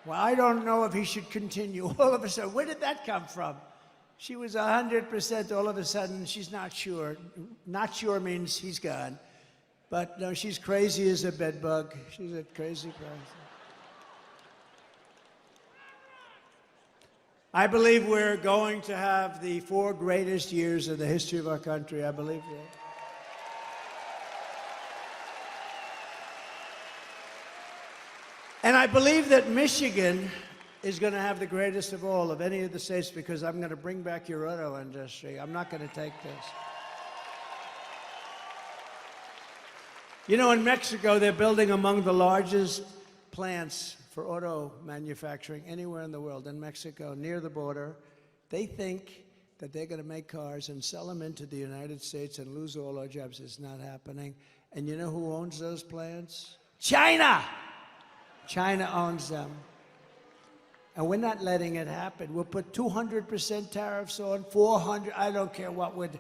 Well, I don't know if he should continue. All of a sudden, where did that come from? She was 100%. All of a sudden, she's not sure. Not sure means he's gone. But no, she's crazy as a bedbug. She's a crazy person. I believe we're going to have the 4 greatest years in the history of our country. I believe that. And I believe that Michigan is going to have the greatest of all of any of the states, because I'm going to bring back your auto industry. I'm not going to take this. You know, in Mexico, they're building among the largest plants for auto manufacturing anywhere in the world. In Mexico, near the border, they think that they're going to make cars and sell them into the United States and lose all our jobs. It's not happening. And you know who owns those plants? China! China owns them. And we're not letting it happen. We'll put 200% tariffs on, 400, I don't care what would.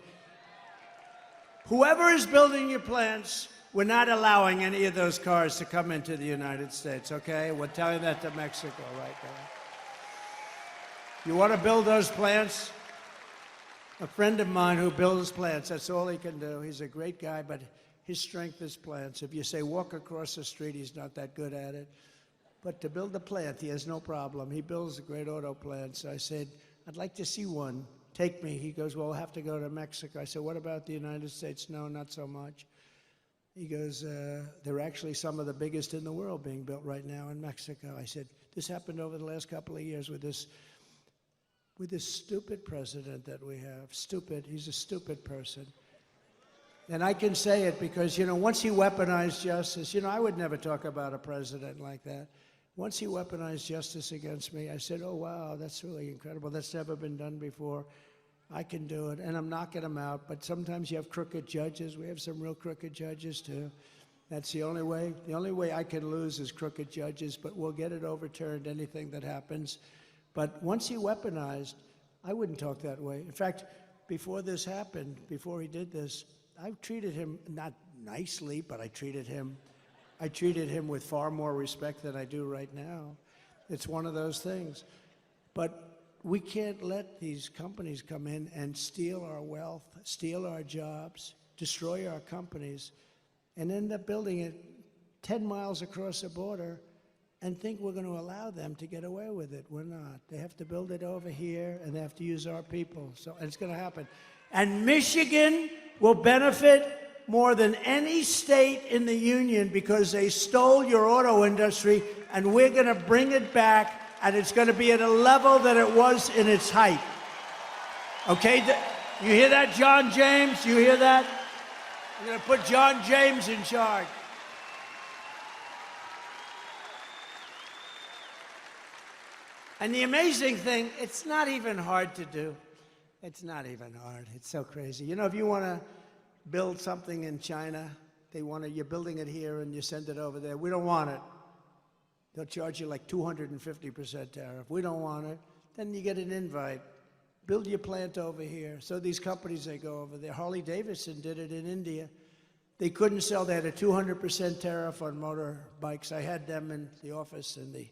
Whoever is building your plants, we're not allowing any of those cars to come into the United States, okay? We're telling that to Mexico right now. You want to build those plants? A friend of mine who builds plants, that's all he can do. He's a great guy, but his strength is plants. If you say walk across the street, he's not that good at it. But to build a plant, he has no problem. He builds great auto plants. I said, I'd like to see one. Take me. He goes, well, we'll have to go to Mexico. I said, what about the United States? No, not so much. He goes, they're actually some of the biggest in the world being built right now in Mexico. I said, this happened over the last couple of years with this stupid president that we have. Stupid. He's a stupid person. And I can say it because, you know, once he weaponized justice, you know, I would never talk about a president like that. Once he weaponized justice against me, I said, oh, wow, that's really incredible. That's never been done before. I can do it. And I'm knocking him out. But sometimes you have crooked judges. We have some real crooked judges, too. That's the only way. The only way I can lose is crooked judges, but we'll get it overturned, anything that happens. But once he weaponized, I wouldn't talk that way. In fact, before this happened, before he did this, I treated him not nicely, but I treated him with far more respect than I do right now. It's one of those things. But we can't let these companies come in and steal our wealth, steal our jobs, destroy our companies, and end up building it 10 miles across the border and think we're going to allow them to get away with it. We're not. They have to build it over here, and they have to use our people. So and it's going to happen. And Michigan will benefit more than any state in the union because they stole your auto industry, and we're going to bring it back, and it's going to be at a level that it was in its height. Okay? You hear that, John James? You hear that? I'm going to put John James in charge. And the amazing thing, it's not even hard to do. It's not even hard. It's so crazy. You know, if you want to build something in China, you're building it here and you send it over there. We don't want it. They'll charge you like 250% tariff. We don't want it. Then you get an invite. Build your plant over here. So these companies, they go over there. Harley-Davidson did it in India. They couldn't sell. They had a 200% tariff on motorbikes. I had them in the office in the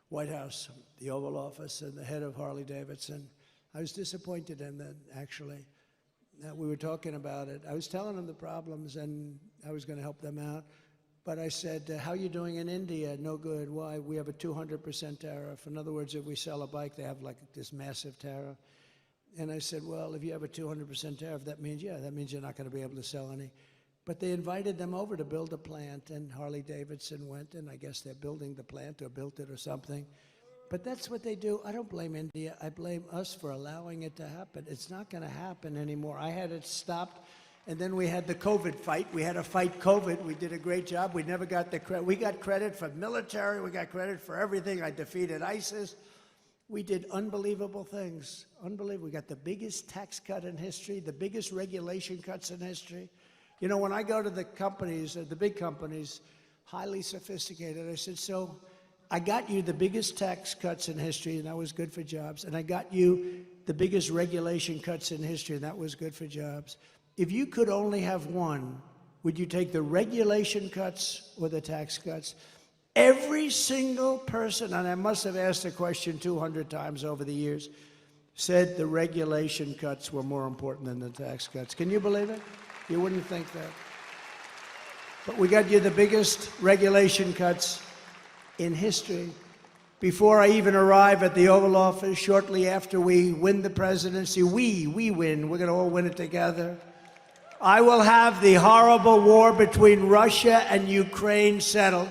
White House, the Oval Office, and the head of Harley-Davidson. I was disappointed in that, actually. We were talking about it. I was telling them the problems, and I was going to help them out. But I said, how are you doing in India? No good. Why? We have a 200% tariff. In other words, if we sell a bike, they have like this massive tariff. And I said, well, if you have a 200% tariff, that means you're not going to be able to sell any. But they invited them over to build a plant, and Harley-Davidson went, and I guess they're building the plant or built it or something. But that's what they do. I don't blame India. I blame us for allowing it to happen. It's not going to happen anymore. I had it stopped, and then we had the COVID fight. We had to fight COVID. We did a great job. We never got the credit. We got credit for military. We got credit for everything. I defeated ISIS. We did unbelievable things. Unbelievable. We got the biggest tax cut in history, the biggest regulation cuts in history. You know, when I go to the companies, the big companies, highly sophisticated, I said, so I got you the biggest tax cuts in history, and that was good for jobs. And I got you the biggest regulation cuts in history, and that was good for jobs. If you could only have one, would you take the regulation cuts or the tax cuts? Every single person, and I must have asked the question 200 times over the years, said the regulation cuts were more important than the tax cuts. Can you believe it? You wouldn't think that. But we got you the biggest regulation cuts in history. Before I even arrive at the Oval Office, shortly after we win the presidency, we win. We're going to all win it together. I will have the horrible war between Russia and Ukraine settled.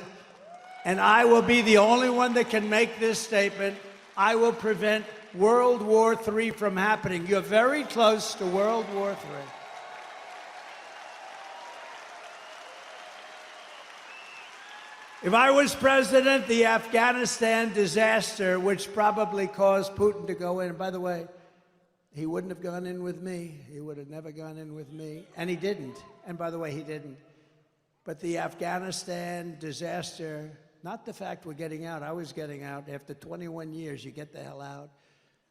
And I will be the only one that can make this statement. I will prevent World War III from happening. You're very close to World War III. If I was president, the Afghanistan disaster, which probably caused Putin to go in, and by the way, he wouldn't have gone in with me. He would have never gone in with me. And he didn't. And by the way, he didn't. But the Afghanistan disaster, not the fact we're getting out. I was getting out. After 21 years, you get the hell out.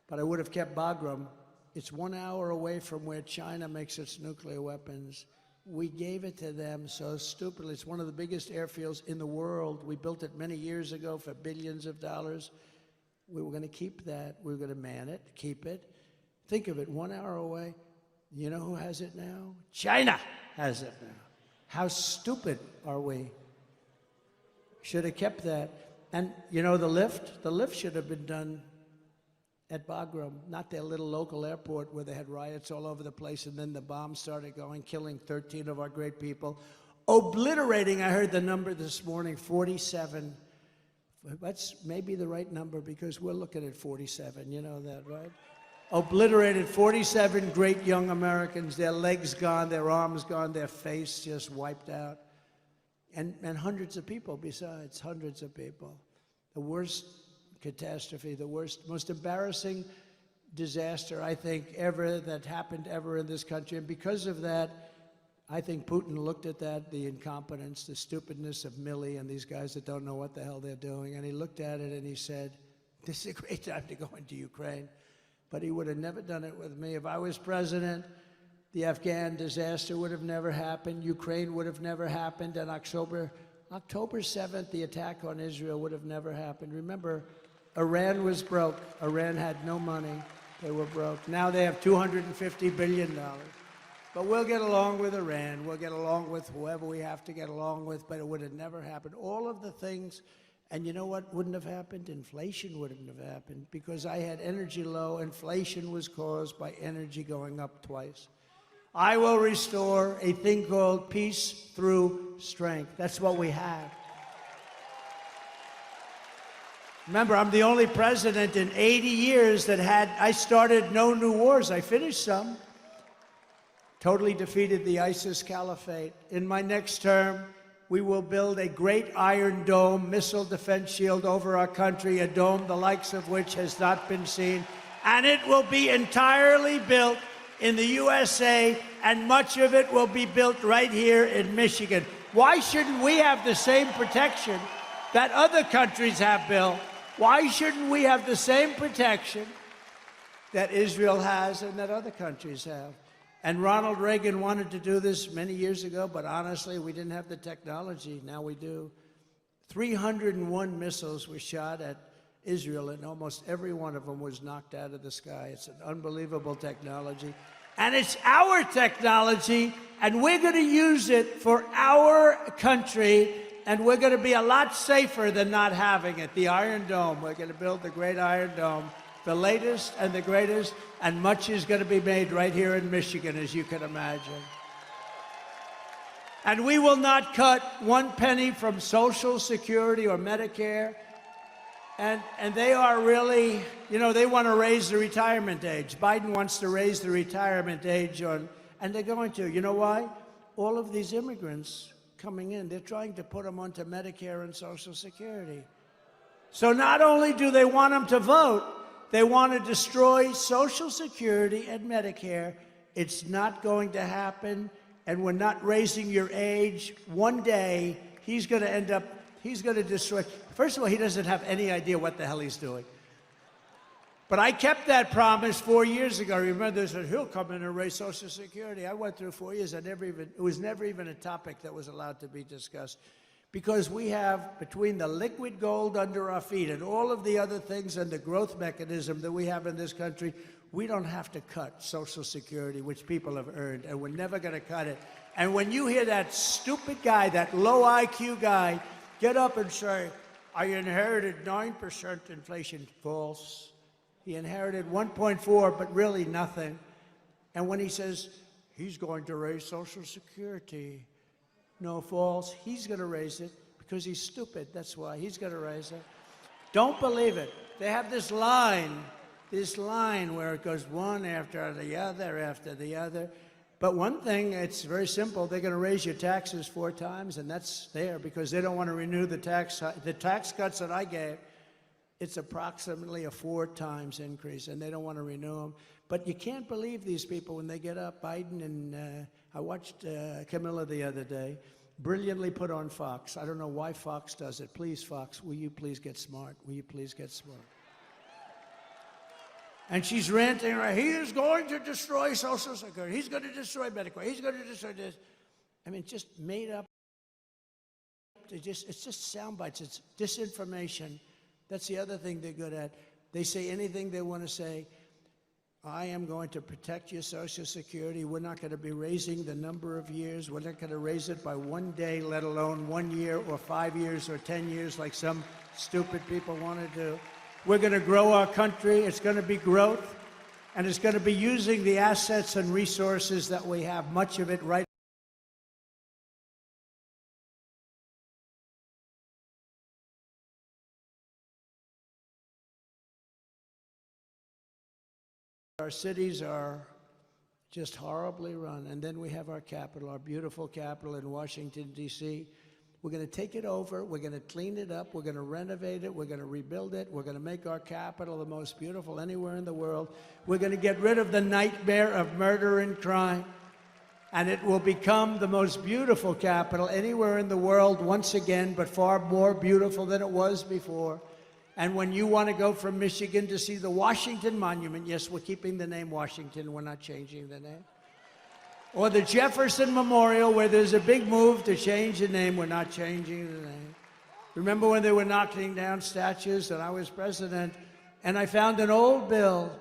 But I would have kept Bagram. It's 1 hour away from where China makes its nuclear weapons. We gave it to them so stupidly. It's one of the biggest airfields in the world. We built it many years ago for billions of dollars. We were going to keep that. We were going to man it, keep it. Think of it, 1 hour away. You know who has it now? China has it now. How stupid are we? Should have kept that. And you know the lift? The lift should have been done at Bagram, not their little local airport where they had riots all over the place, and then the bombs started going, killing 13 of our great people, obliterating, I heard the number this morning, 47. That's maybe the right number because we're looking at 47, you know that, right? Obliterated 47 great young Americans, their legs gone, their arms gone, their face just wiped out. And hundreds of people besides, hundreds of people. The worst catastrophe, the worst, most embarrassing disaster, I think, ever that happened ever in this country. And because of that, I think Putin looked at that, the incompetence, the stupidness of Milley and these guys that don't know what the hell they're doing, and he looked at it and he said, this is a great time to go into Ukraine. But he would have never done it with me. If I was president, the Afghan disaster would have never happened. Ukraine would have never happened. And October 7th, the attack on Israel would have never happened. Remember, Iran was broke. Iran had no money. They were broke. Now they have $250 billion. But we'll get along with Iran. We'll get along with whoever we have to get along with, but it would have never happened. All of the things, and you know what wouldn't have happened? Inflation wouldn't have happened because I had energy low. Inflation was caused by energy going up twice. I will restore a thing called peace through strength. That's what we have. Remember, I'm the only president in 80 years that I started no new wars. I finished some. Totally defeated the ISIS caliphate. In my next term, we will build a great Iron Dome missile defense shield over our country, a dome the likes of which has not been seen. And it will be entirely built in the USA, and much of it will be built right here in Michigan. Why shouldn't we have the same protection that other countries have built? Why shouldn't we have the same protection that Israel has and that other countries have? And Ronald Reagan wanted to do this many years ago, but honestly, we didn't have the technology. Now we do. 301 missiles were shot at Israel, and almost every one of them was knocked out of the sky. It's an unbelievable technology. And it's our technology, and we're going to use it for our country, and we're going to be a lot safer than not having it. The Iron Dome, we're going to build the great Iron Dome, the latest and the greatest, and much is going to be made right here in Michigan, as you can imagine. And we will not cut one penny from Social Security or Medicare. And they are really, you know, they want to raise the retirement age. Biden wants to raise the retirement age and they're going to. You know why? All of these immigrants coming in, they're trying to put them onto Medicare and Social Security. So not only do they want them to vote, they want to destroy Social Security and Medicare. It's not going to happen, and we're not raising your age. One day, he's going to destroy. First of all, he doesn't have any idea what the hell he's doing. But I kept that promise 4 years ago. Remember, they said, he'll come in and raise Social Security. I went through 4 years. It was never even a topic that was allowed to be discussed. Because we have, between the liquid gold under our feet and all of the other things and the growth mechanism that we have in this country, we don't have to cut Social Security, which people have earned, and we're never going to cut it. And when you hear that stupid guy, that low IQ guy, get up and say, I inherited 9% inflation. False. He inherited 1.4, but really nothing. And when he says, he's going to raise Social Security, no, false. He's going to raise it because he's stupid. That's why he's going to raise it. Don't believe it. They have this line where it goes one after the other. But one thing, it's very simple. They're going to raise your taxes 4 times, and that's there because they don't want to renew the tax cuts that I gave. It's approximately a 4 times increase, and they don't want to renew them. But you can't believe these people when they get up. Biden and I watched Camilla the other day, brilliantly put on Fox. I don't know why Fox does it. Please, Fox, will you please get smart? Will you please get smart? And she's ranting, he is going to destroy Social Security. He's going to destroy Medicare. He's going to destroy this. I mean, just made up. It's just sound bites. It's disinformation. That's the other thing they're good at. They say anything they want to say. I am going to protect your Social Security. We're not going to be raising the number of years. We're not going to raise it by 1 day, let alone 1 year or 5 years or 10 years like some stupid people want to do. We're going to grow our country. It's going to be growth. And it's going to be using the assets and resources that we have, much of it right Our cities are just horribly run. And then we have our capital, our beautiful capital in Washington, D.C. We're going to take it over. We're going to clean it up. We're going to renovate it. We're going to rebuild it. We're going to make our capital the most beautiful anywhere in the world. We're going to get rid of the nightmare of murder and crime. And it will become the most beautiful capital anywhere in the world once again, but far more beautiful than it was before. And when you want to go from Michigan to see the Washington Monument, yes, we're keeping the name Washington, we're not changing the name. Or the Jefferson Memorial, where there's a big move to change the name, we're not changing the name. Remember when they were knocking down statues and I was president, and I found an old bill,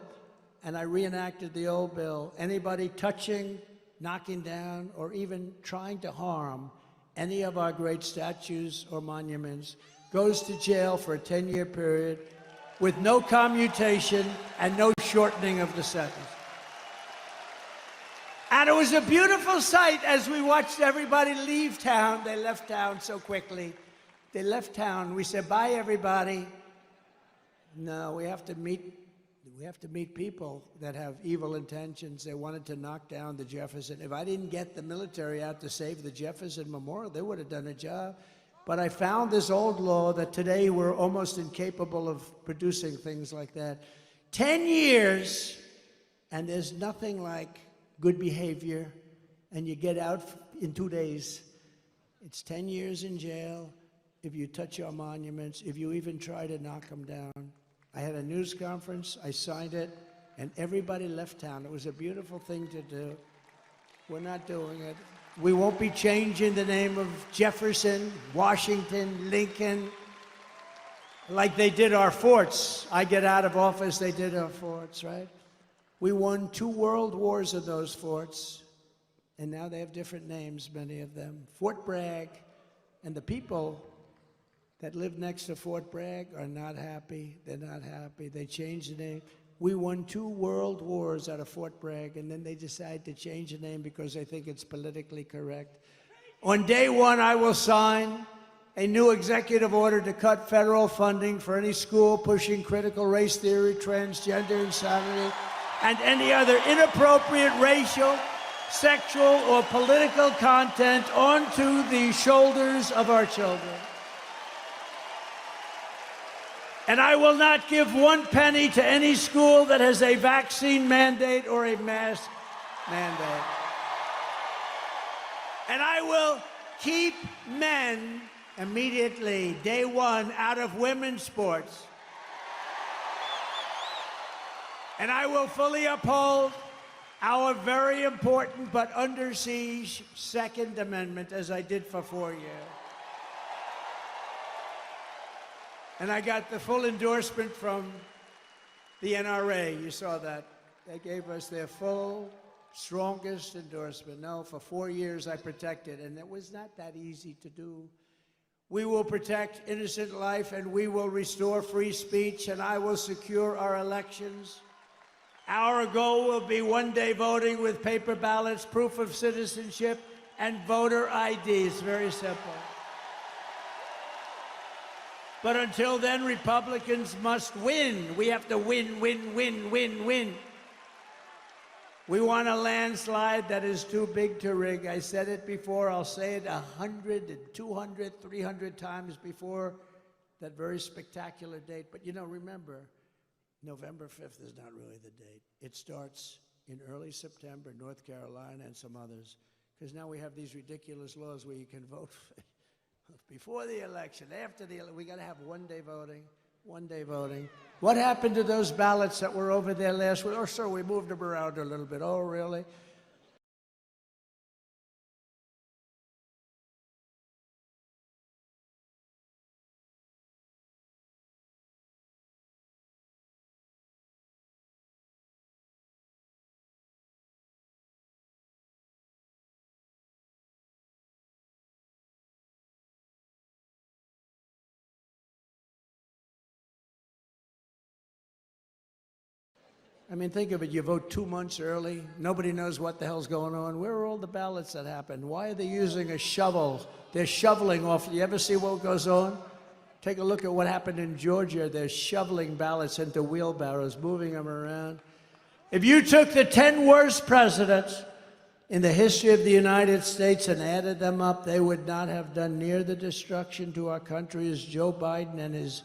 and I reenacted the old bill. Anybody touching, knocking down, or even trying to harm any of our great statues or monuments goes to jail for a 10-year period with no commutation and no shortening of the sentence. And it was a beautiful sight as we watched everybody leave town. They left town so quickly. They left town. We said, bye, everybody. No, we have to meet people that have evil intentions. They wanted to knock down the Jefferson. If I didn't get the military out to save the Jefferson Memorial, they would have done a job. But I found this old law that today we're almost incapable of producing things like that. 10 years, and there's nothing like good behavior, and you get out in 2 days. It's 10 years in jail if you touch our monuments, if you even try to knock them down. I had a news conference, I signed it, and everybody left town. It was a beautiful thing to do. We're not doing it. We won't be changing the name of Jefferson, Washington, Lincoln, like they did our forts. I get out of office, they did our forts, right? We won 2 world wars of those forts, and now they have different names, many of them. Fort Bragg, and the people that live next to Fort Bragg are not happy. They're not happy. They changed the name. We won 2 world wars out of Fort Bragg, and then they decide to change the name because they think it's politically correct. On day 1, I will sign a new executive order to cut federal funding for any school pushing critical race theory, transgender insanity, and any other inappropriate racial, sexual, or political content onto the shoulders of our children. And I will not give 1 penny to any school that has a vaccine mandate or a mask mandate. And I will keep men immediately, day 1, out of women's sports. And I will fully uphold our very important but under siege Second Amendment, as I did for 4 years. And I got the full endorsement from the NRA. You saw that. They gave us their full, strongest endorsement. No, for 4 years I protected, and it was not that easy to do. We will protect innocent life, and we will restore free speech, and I will secure our elections. Our goal will be 1 day voting with paper ballots, proof of citizenship, and voter ID. It's very simple. But until then, Republicans must win. We have to win, win, win, win, win. We want a landslide that is too big to rig. I said it before. I'll say it 100, 200, 300 times before that very spectacular date. But, you know, remember, November 5th is not really the date. It starts in early September, North Carolina and some others, because now we have these ridiculous laws where you can vote before the election, after the election. We got to have 1 day voting, 1 day voting. What happened to those ballots that were over there last week? Oh, sir, we moved them around a little bit. Oh, really? I mean, think of it. You vote 2 months early. Nobody knows what the hell's going on. Where are all the ballots that happened? Why are they using a shovel? They're shoveling off. You ever see what goes on? Take a look at what happened in Georgia. They're shoveling ballots into wheelbarrows, moving them around. If you took the 10 worst presidents in the history of the United States and added them up, they would not have done near the destruction to our country as Joe Biden and his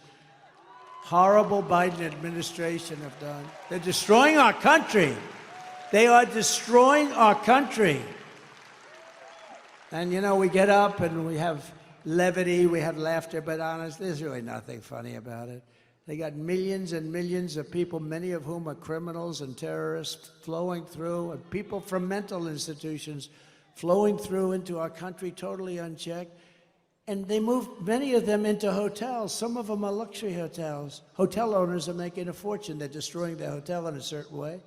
horrible Biden administration have done. They're destroying our country. They are destroying our country. And you know, we get up and we have levity, we have laughter, but honestly, there's really nothing funny about it. They got millions and millions of people, many of whom are criminals and terrorists, flowing through, and people from mental institutions flowing through into our country totally unchecked. And they move many of them into hotels. Some of them are luxury hotels. Hotel owners are making a fortune. They're destroying their hotel in a certain way,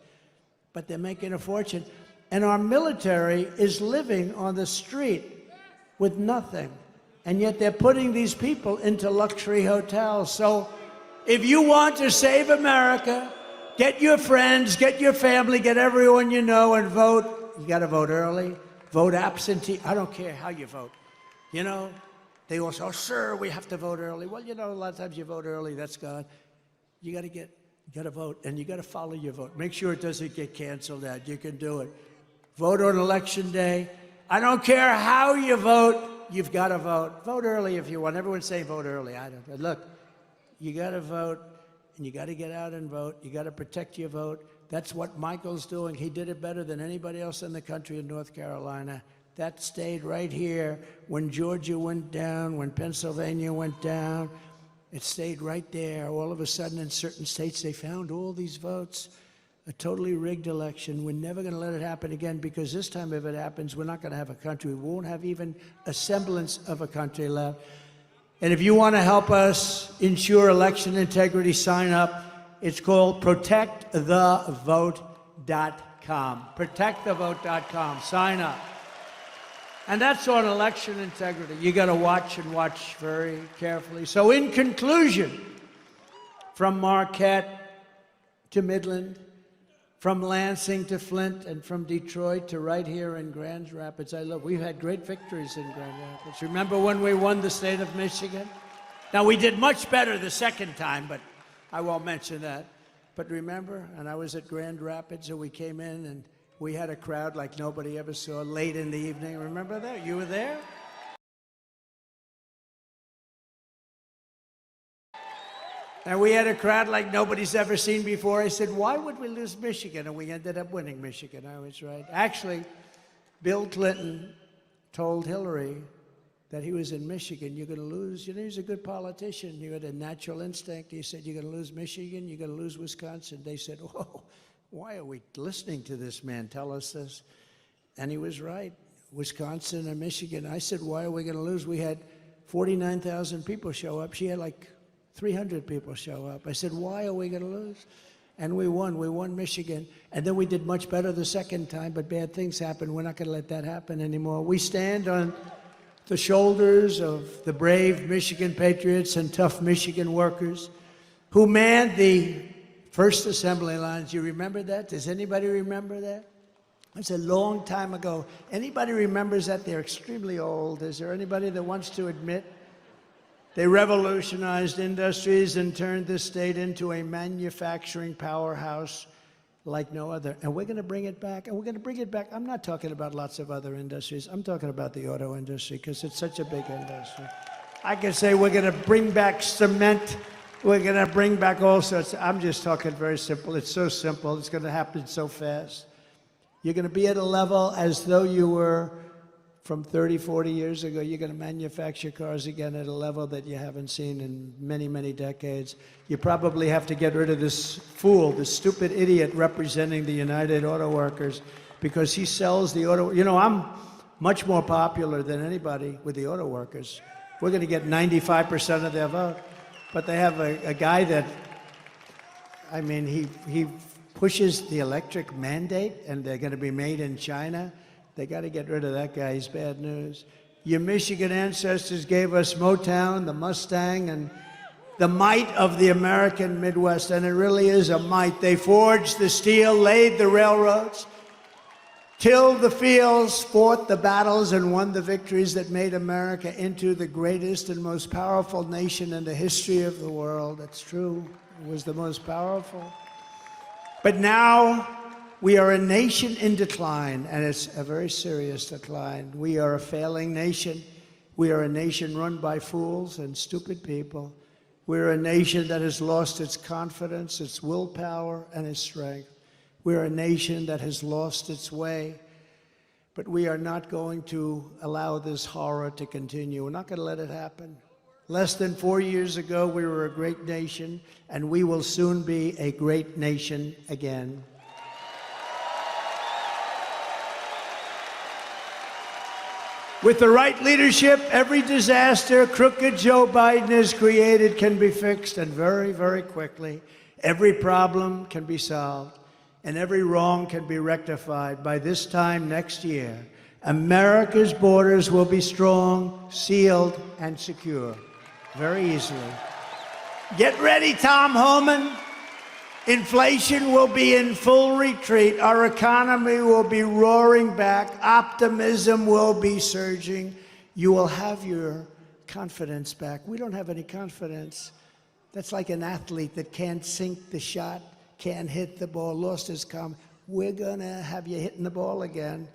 but they're making a fortune. And our military is living on the street with nothing. And yet they're putting these people into luxury hotels. So if you want to save America, get your friends, get your family, get everyone you know and vote. You got to vote early, vote absentee. I don't care how you vote. You know, they all say, oh, sir, we have to vote early. Well, you know, a lot of times you vote early, that's gone. You got to vote, and you got to follow your vote. Make sure it doesn't get canceled out. You can do it. Vote on election day. I don't care how you vote, you've got to vote. Vote early if you want. Everyone's saying vote early. I don't. But look, you got to vote, and you got to get out and vote. You got to protect your vote. That's what Michael's doing. He did it better than anybody else in the country in North Carolina. That stayed right here when Georgia went down, when Pennsylvania went down. It stayed right there. All of a sudden, in certain states, they found all these votes. A totally rigged election. We're never going to let it happen again, because this time if it happens, we're not going to have a country. We won't have even a semblance of a country left. And if you want to help us ensure election integrity, sign up. It's called protectthevote.com. Protectthevote.com. Sign up. And that's on election integrity. You got to watch and watch very carefully. So in conclusion, from Marquette to Midland, from Lansing to Flint, and from Detroit to right here in Grand Rapids, we've had great victories in Grand Rapids. Remember when we won the state of Michigan? Now, we did much better the second time, but I won't mention that. But remember, and I was at Grand Rapids, and we came in, and we had a crowd like nobody ever saw late in the evening. Remember that? You were there? And we had a crowd like nobody's ever seen before. I said, why would we lose Michigan? And we ended up winning Michigan. I was right. Actually, Bill Clinton told Hillary that he was in Michigan. You're going to lose. You know, he's a good politician. You had a natural instinct. He said, you're going to lose Michigan. You're going to lose Wisconsin. They said, whoa. Why are we listening to this man tell us this? And he was right. Wisconsin and Michigan. I said, why are we going to lose? We had 49,000 people show up. She had like 300 people show up. I said, why are we going to lose? And we won. We won Michigan. And then we did much better the second time, but bad things happened. We're not going to let that happen anymore. We stand on the shoulders of the brave Michigan patriots and tough Michigan workers who manned the first assembly lines. You remember that? Does anybody remember that? It's a long time ago. Anybody remembers that? They're extremely old. Is there anybody that wants to admit they revolutionized industries and turned this state into a manufacturing powerhouse like no other? And we're going to bring it back. And we're going to bring it back. I'm not talking about lots of other industries. I'm talking about the auto industry, because it's such a big industry. I can say we're going to bring back cement. We're going to bring back all sorts. I'm just talking very simple. It's so simple. It's going to happen so fast. You're going to be at a level as though you were from 30, 40 years ago. You're going to manufacture cars again at a level that you haven't seen in many, many decades. You probably have to get rid of this fool, this stupid idiot representing the United Auto Workers, because he sells the auto. You know, I'm much more popular than anybody with the auto workers. We're going to get 95% of their vote. But they have a guy that, I mean, he pushes the electric mandate, and they're going to be made in China. They got to get rid of that guy. He's bad news. Your Michigan ancestors gave us Motown, the Mustang, and the might of the American Midwest, and it really is a might. They forged the steel, laid the railroads, tilled the fields, fought the battles, and won the victories that made America into the greatest and most powerful nation in the history of the world. That's true. It was the most powerful. But now we are a nation in decline, and it's a very serious decline. We are a failing nation. We are a nation run by fools and stupid people. We're a nation that has lost its confidence, its willpower, and its strength. We're a nation that has lost its way. But we are not going to allow this horror to continue. We're not going to let it happen. Less than 4 years ago, we were a great nation, and we will soon be a great nation again. With the right leadership, every disaster crooked Joe Biden has created can be fixed, and very, very quickly. Every problem can be solved, and every wrong can be rectified. By this time next year, America's borders will be strong, sealed, and secure. Very easily. Get ready, Tom Homan. Inflation will be in full retreat. Our economy will be roaring back. Optimism will be surging. You will have your confidence back. We don't have any confidence. That's like an athlete that can't sink the shot, can't hit the ball, lost his confidence. We're going to have you hitting the ball again.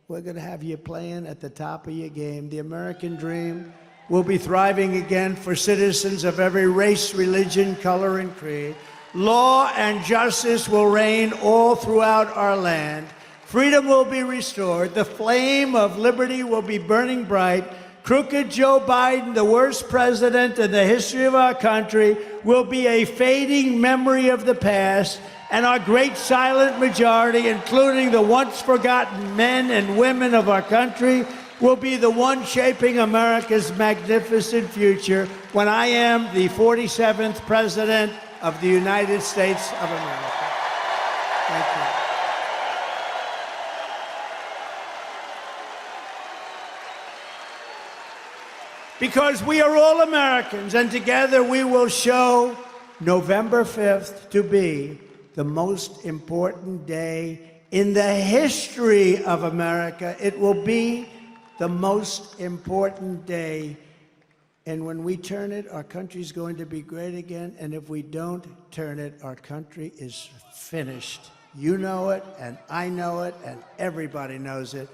We're going to have you playing at the top of your game. The American dream will be thriving again for citizens of every race, religion, color, and creed. Law and justice will reign all throughout our land. Freedom will be restored. The flame of liberty will be burning bright. Crooked Joe Biden, the worst president in the history of our country, will be a fading memory of the past, and our great silent majority, including the once forgotten men and women of our country, will be the one shaping America's magnificent future when I am the 47th president of the United States of America. Thank you. Because we are all Americans, and together we will show November 5th to be the most important day in the history of America. It will be the most important day. And when we turn it, our country's going to be great again. And if we don't turn it, our country is finished. You know it, and I know it, and everybody knows it.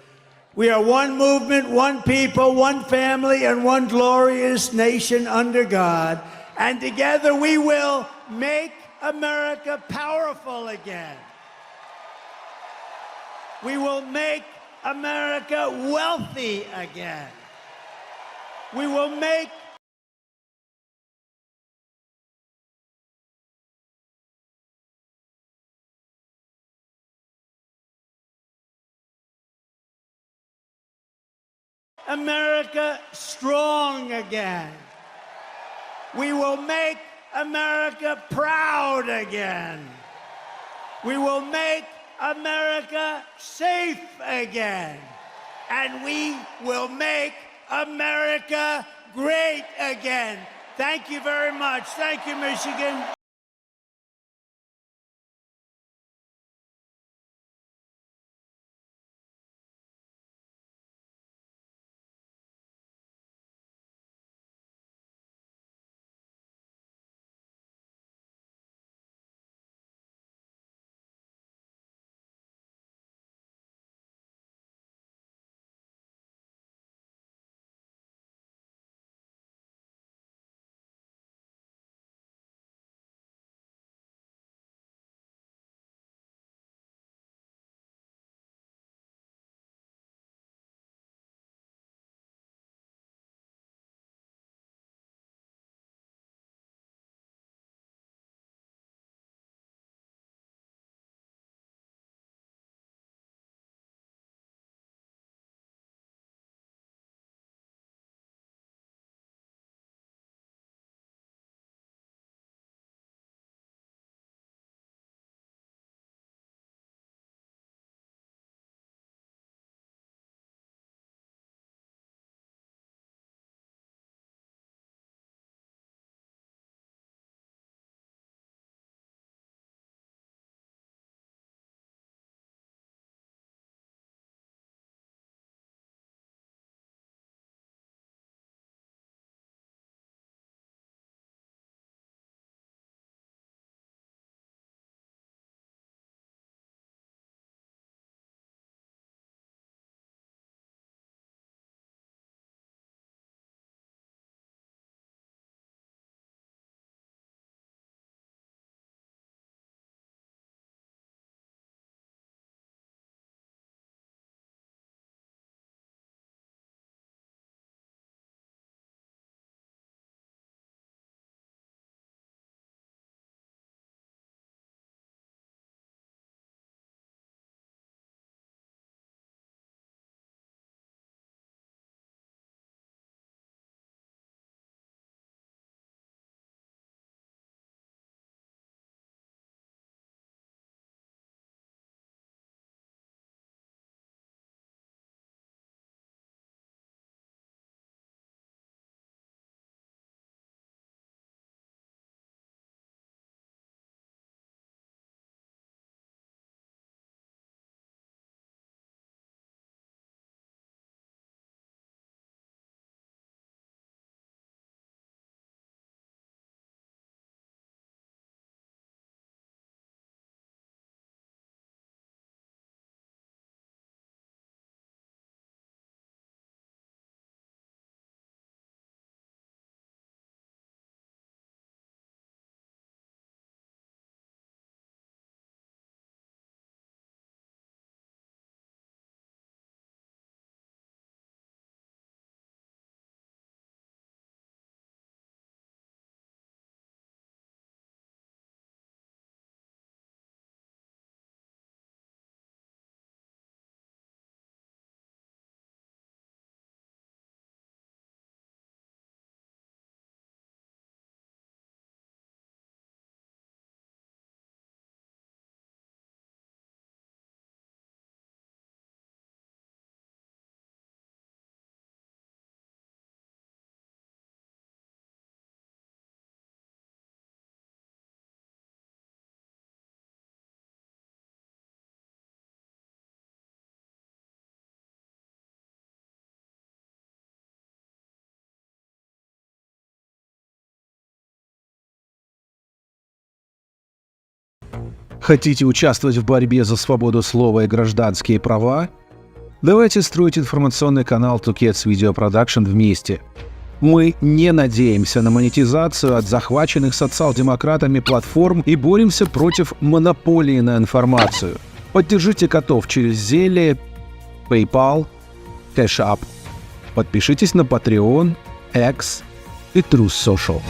We are one movement, one people, one family, and one glorious nation under God. And together we will make America powerful again. We will make America wealthy again. We will make America strong again. We will make America proud again. We will make America safe again. And we will make America great again. Thank you very much. Thank you, Michigan. Хотите участвовать в борьбе за свободу слова и гражданские права? Давайте строить информационный канал TwoCatsVideoProduction вместе. Мы не надеемся на монетизацию от захваченных социал-демократами платформ и боремся против монополии на информацию. Поддержите котов через ZELLE, PayPal, Cash App. Подпишитесь на Patreon, X и Truth Social.